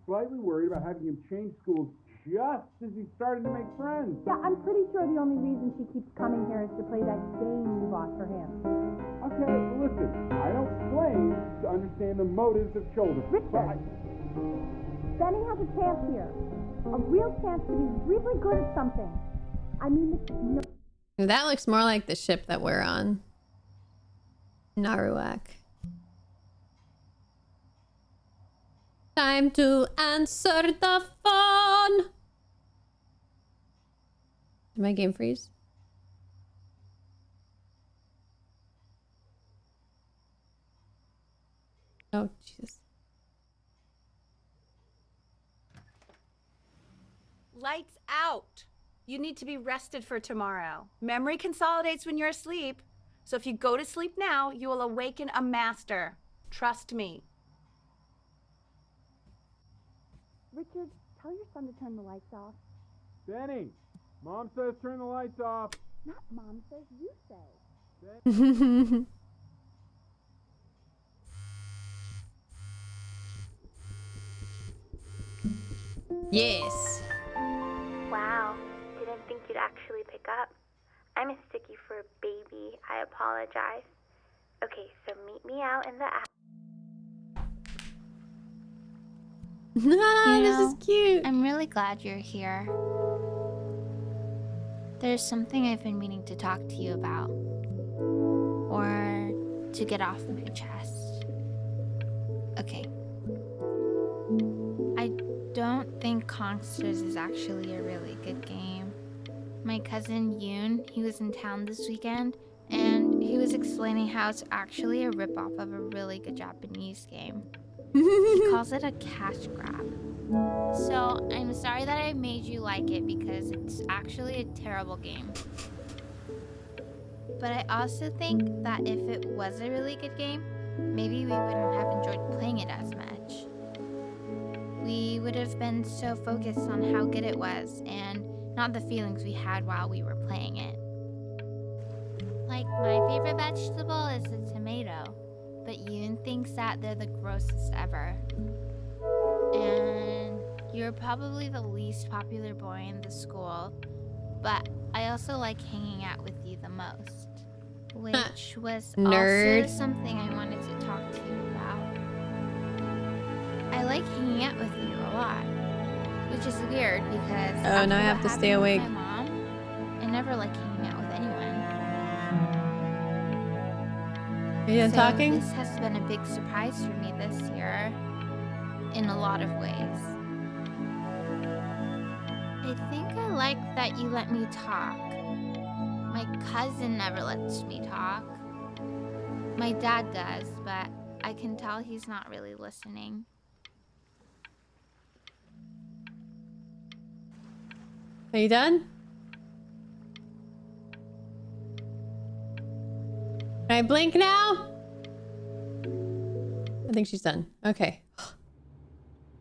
Slightly worried about having him change schools just as he's starting to make friends. Yeah, I'm pretty sure the only reason she keeps coming here is to play that game you bought for him. Okay, listen, I don't claim to understand the motives of children. Richard, Benny has a chance here. A real chance to be really good at something. I mean, no. That looks more like the ship that we're on. Naruak. Time to answer the phone. Did my game freeze? Oh, Jesus. Lights out. You need to be rested for tomorrow. Memory consolidates when you're asleep. So if you go to sleep now, you will awaken a master. Trust me. Richard, tell your son to turn the lights off. Benny, Mom says turn the lights off. Not Mom says, you say. Yes. Wow, didn't think you'd actually pick up. I mistook you for a baby. I apologize. Okay, so meet me out in the This is cute. I'm really glad you're here. There's something I've been meaning to talk to you about. Or to get off my chest. Okay. I don't think Kongsters is actually a really good game. My cousin Yoon, he was in town this weekend, and he was explaining how it's actually a ripoff of a really good Japanese game. He calls it a cash grab. So I'm sorry that I made you like it because it's actually a terrible game. But I also think that if it was a really good game, maybe we wouldn't have enjoyed playing it as much. We would have been so focused on how good it was and not the feelings we had while we were playing it. Like, my favorite vegetable is the tomato, but Yoon thinks that they're the grossest ever. And you're probably the least popular boy in the school, but I also like hanging out with you the most. Which was Nerd. also something I wanted to talk to you about. I like hanging out with you a lot, which is weird because Oh, now I have to stay awake. my mom, I never like hanging out with anyone. Are you done So talking? This has been a big surprise for me this year, in a lot of ways. I think I like that you let me talk. My cousin never lets me talk. My dad does, but I can tell he's not really listening. Are you done? Can I blink now? I think she's done. Okay.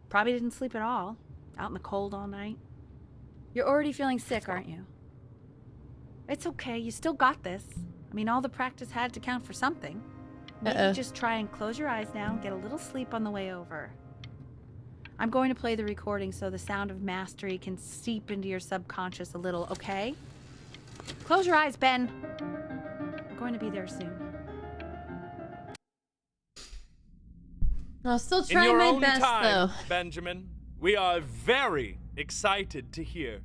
Probably didn't sleep at all. Out in the cold all night. You're already feeling sick, aren't you? It's okay. You still got this. I mean, all the practice had to count for something. Maybe just try and close your eyes now and get a little sleep on the way over. I'm going to play the recording so the sound of mastery can seep into your subconscious a little, okay? Close your eyes, Ben. We're going to be there soon. I'll still In try your my own best, time, though. Benjamin, we are very excited to hear.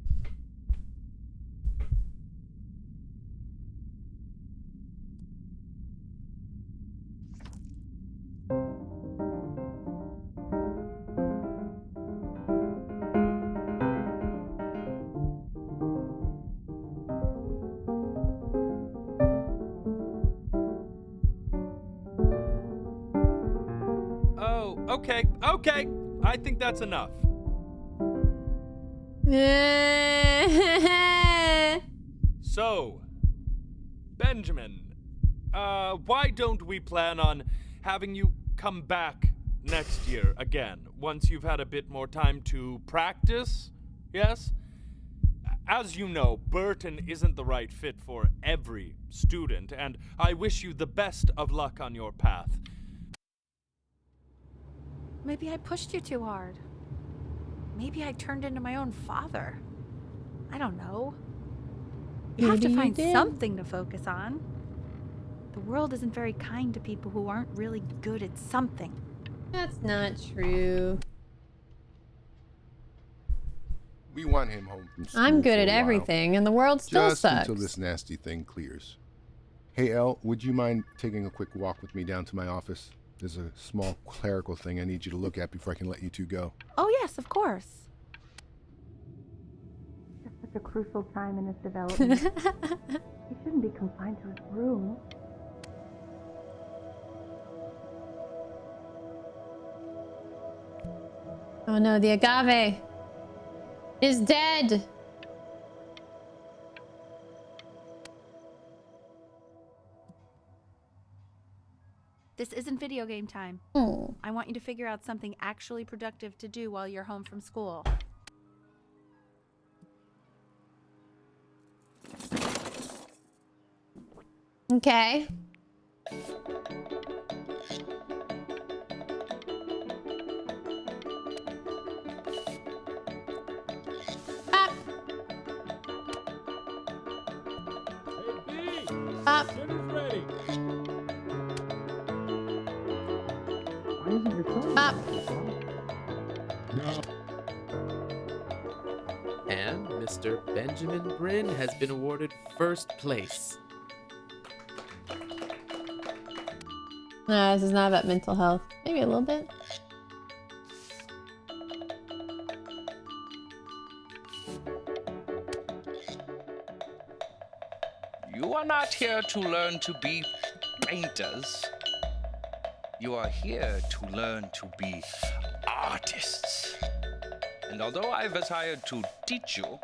Oh, okay. I think that's enough. So, Benjamin, why don't we plan on having you come back next year again, once you've had a bit more time to practice? Yes? As you know, Burton isn't the right fit for every student, and I wish you the best of luck on your path. Maybe I pushed you too hard. Maybe I turned into my own father. I don't know. You have to Maybe you find did. something to focus on. The world isn't very kind to people who aren't really good at something. That's not true. We want him home from school I'm good for at a while. everything, and the world still Just sucks. until this nasty thing clears. Hey, Elle, would you mind taking a quick walk with me down to my office? There's a small clerical thing I need you to look at before I can let you two go. Oh, yes, of course. Here, such a crucial time in his development. He shouldn't be confined to his room. Oh no, the agave is dead. This isn't video game time. Oh. I want you to figure out something actually productive to do while you're home from school. Okay. Pop. Pop. Dinner's ready. Why isn't your phone? Pop. No. And Mr. Benjamin Bryn has been awarded first place. No, this is not about mental health. Maybe a little bit. You are not here to learn to be painters. You are here to learn to be artists. And although I was hired to teach you,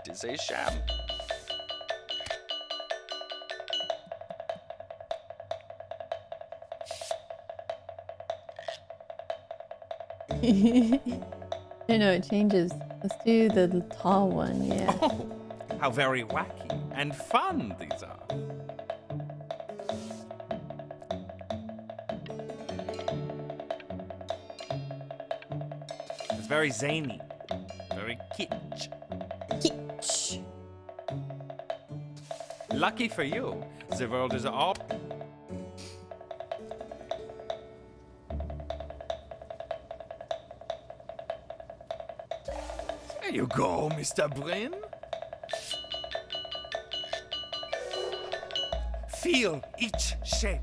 it is a sham. I know it changes. Let's do the tall one, yeah. Oh, how very wacky and fun these are. It's very zany, very kitsch. Kitsch. Lucky for you, the world is all. There you go, Mr. Bryn. Feel each shape.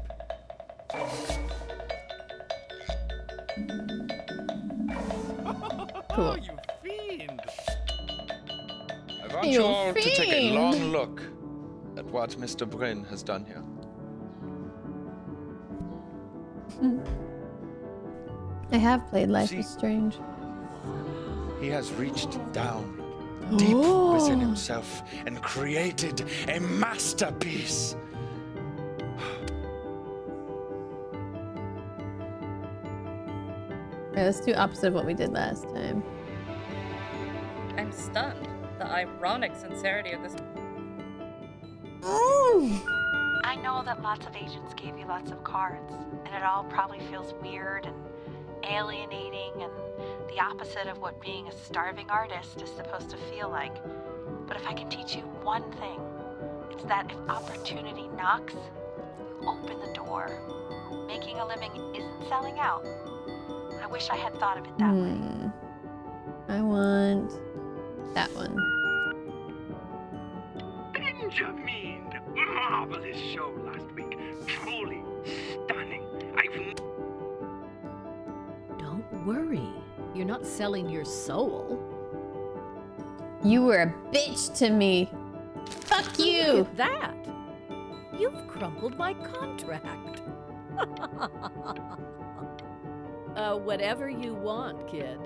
Cool. You fiend. I want You you all to take a fiend. long look at what Mr. Bryn has done here. I have played Life See? is Strange. He has reached down deep Oh. within himself and created a masterpiece. Okay, let's do opposite of what we did last time. I'm stunned. The ironic sincerity of this. I know that lots of agents gave you lots of cards, and it all probably feels weird and alienating and the opposite of what being a starving artist is supposed to feel like. But if I can teach you one thing, it's that if opportunity knocks, open the door. Making a living isn't selling out. I wish I had thought of it that way. I want that one. Benjamin! Marvelous show last week. Truly stunning. Don't worry. You're not selling your soul. You were a bitch to me. Fuck you. Look at that. You've crumpled my contract. Whatever you want, kid.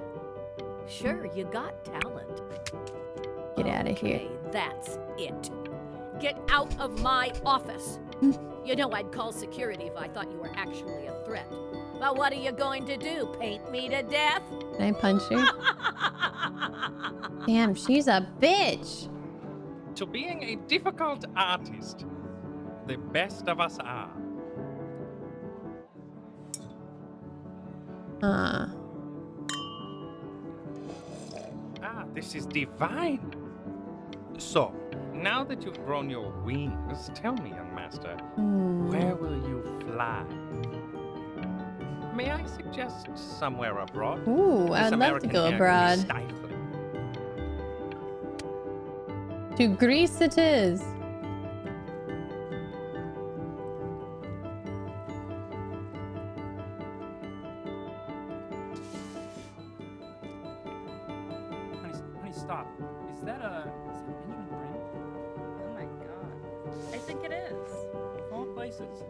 Sure, you got talent. Get out of here. Okay, that's it. Get out of my office. You know I'd call security if I thought you were actually a threat. But what are you going to do? Paint me to death? Can I punch her? Damn, she's a bitch. To being a difficult artist, the best of us are. Ah, this is divine. So, now that you've grown your wings, tell me, young master, where will you fly? May I suggest somewhere abroad? Ooh, This I'd love to American go air can be abroad. stifling. To Greece it is. Honey, stop. Is that Benjamin Bryn? Oh my god. I think it is. Of all places.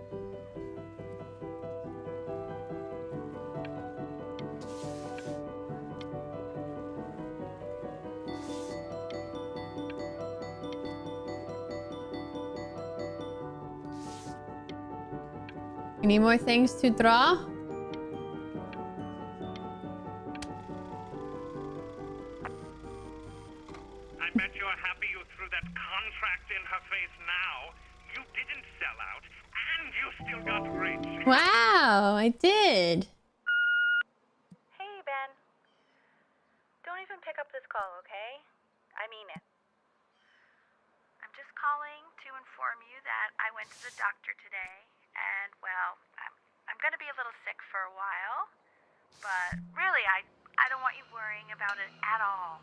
Any more things to draw? I bet you're happy you threw that contract in her face now. You didn't sell out, and you still got rich. Wow, I did. Hey, Ben. Don't even pick up this call, okay? I mean it. I'm just calling to inform you that I went to the doctor today, and, well, I'm gonna be a little sick for a while, but really, I don't want you worrying about it at all.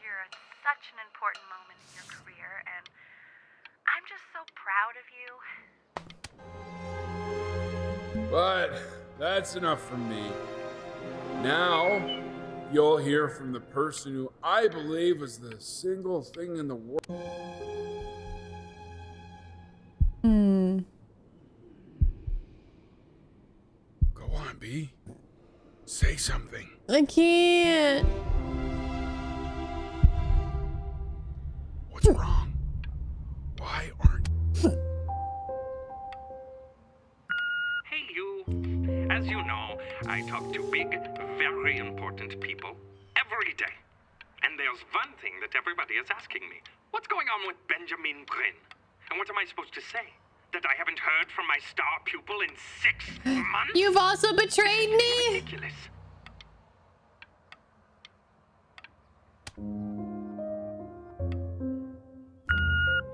You're at such an important moment in your career, and I'm just so proud of you. But that's enough from me. Now, you'll hear from the person who I believe is the single thing in the world. Go on, B. Say something. I can't. What's wrong? Why aren't... Hey, you. As you know, I talk to big, very important people every day. And there's one thing that everybody is asking me. What's going on with Benjamin Bryn? And what am I supposed to say? That I haven't heard from my star pupil in 6 months? You've also betrayed me? Ridiculous.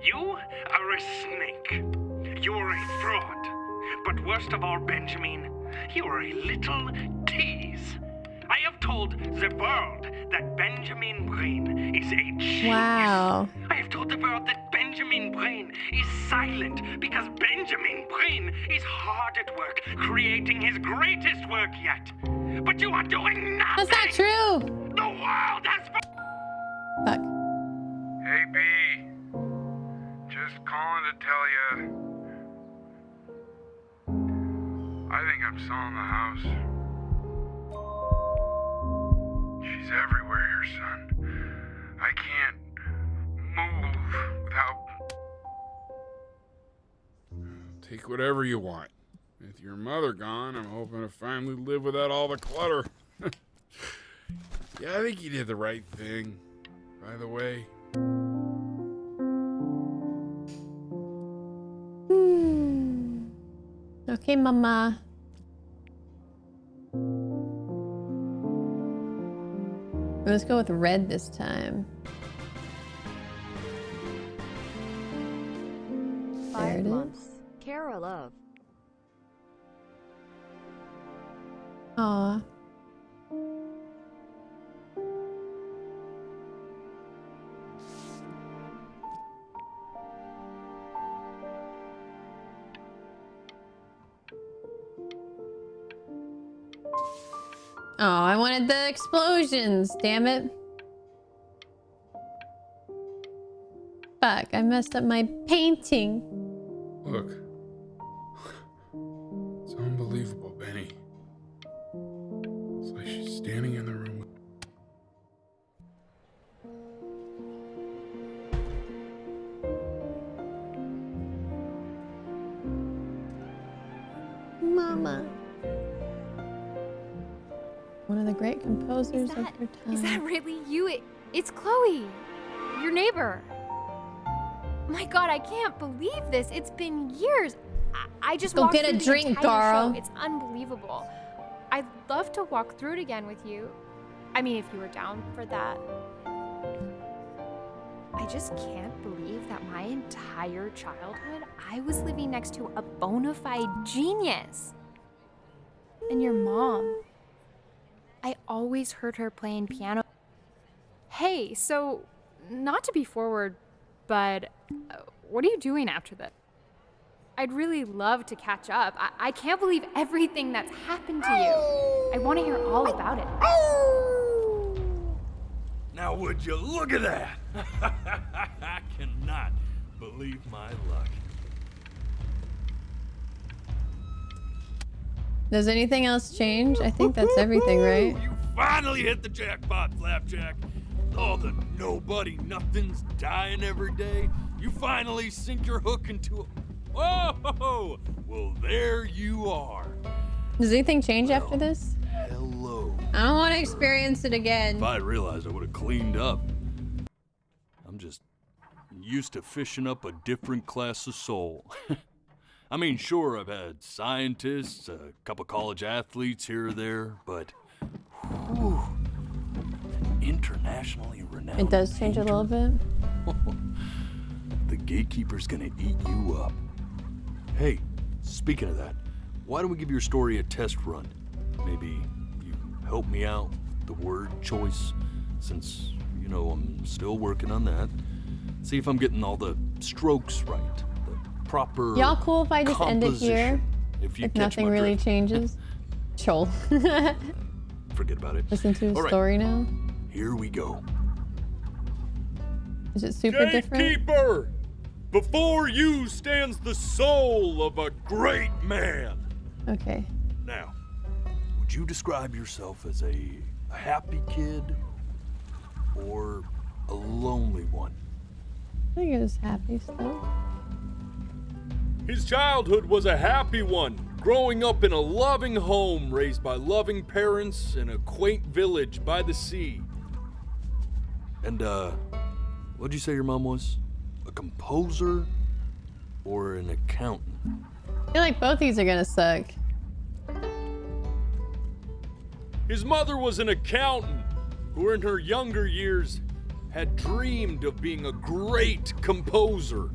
You are a snake. You're a fraud. But worst of all, Benjamin, you're a little tease. I have told the world that Benjamin Bryn is a genius. Wow. I have told the world that Benjamin Bryn is silent because Benjamin Bryn is hard at work creating his greatest work yet. But you are doing nothing. That's not true. The world has... Fuck. Hey, B. Just calling to tell you. I think I'm selling the house. She's everywhere here, son. I can't move without... Take whatever you want. With your mother gone, I'm hoping to finally live without all the clutter. Yeah, I think you did the right thing, by the way. Okay, Mama. Let's go with red this time. There 5 it months. is. Care or love? Aw. Oh, I wanted the explosions, damn it. Fuck, I messed up my painting. Look. It's unbelievable, Benny. It's like she's standing in the room with... Mama. One of the great composers of her time. Is that really you? It's Chloe, your neighbor. My God, I can't believe this. It's been years. I just Go walked get a through the drink, entire girl. show. It's unbelievable. I'd love to walk through it again with you. I mean, if you were down for that. I just can't believe that my entire childhood, I was living next to a bona fide genius. And your mom. I always heard her playing piano. Hey, so, not to be forward, but what are you doing after this? I'd really love to catch up. I can't believe everything that's happened to you. I want to hear all about it. Now would you look at that? I cannot believe my luck. Does anything else change? I think that's everything, right? You finally hit the jackpot, Flapjack. All the nobody nothings dying every day. You finally sink your hook into a... Oh, well, there you are. Does anything change after this? Hello. I don't want to experience it again. If I realized, I would have cleaned up. I'm just used to fishing up a different class of soul. I mean, sure, I've had scientists, a couple college athletes here or there, but whew, internationally renowned. It does change a little bit. The gatekeeper's gonna eat you up. Hey, speaking of that, why don't we give your story a test run? Maybe you help me out with the word choice, since, you know, I'm still working on that. See if I'm getting all the strokes right, the proper Y'all cool if I just end it here? If you If catch nothing my really drift. changes? Chol. Forget about it. Listen to his All right, story now. here we go. Is it super different? Gatekeeper! Before you stands the soul of a great man. Okay. Now, would you describe yourself as a happy kid or a lonely one? I think it was happy still. His childhood was a happy one, growing up in a loving home raised by loving parents in a quaint village by the sea. And, what'd you say your mom was? A composer or an accountant? I feel like both these are gonna suck. His mother was an accountant who in her younger years had dreamed of being a great composer.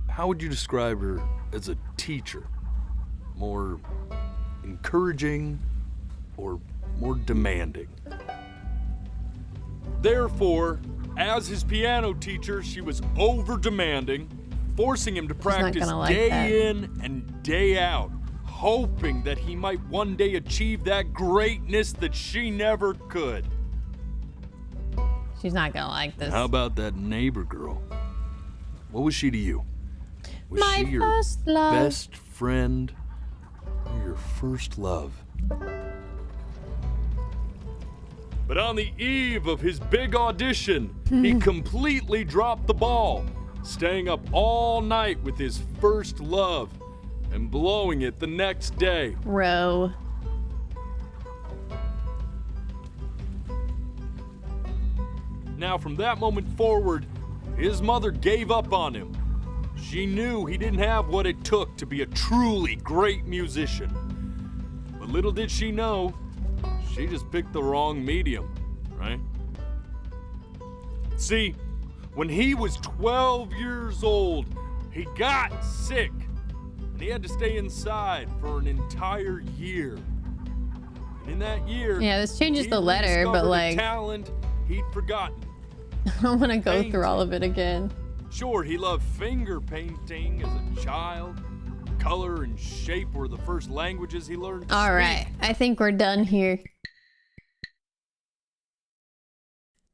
How would you describe her as a teacher? More encouraging or more demanding? Therefore, as his piano teacher, she was over-demanding, forcing him to not practice gonna like day that. in and day out, hoping that he might one day achieve that greatness that she never could. She's not gonna like this. How about that neighbor girl? What was she to you? Was My she your first love. best friend or your first love? But on the eve of his big audition, he completely dropped the ball, staying up all night with his first love and blowing it the next day. Row. Now, from that moment forward, his mother gave up on him. She knew he didn't have what it took to be a truly great musician. But little did she know, she just picked the wrong medium, right? See, when he was 12 years old, he got sick, and he had to stay inside for an entire year. And in that year, Yeah, this changes he the letter, but rediscovered a like, talent he'd forgotten. I don't want to go through all of it again. Sure, he loved finger painting as a child. Color and shape were the first languages he learned to All speak. right, I think we're done here.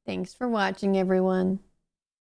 Thanks for watching, everyone.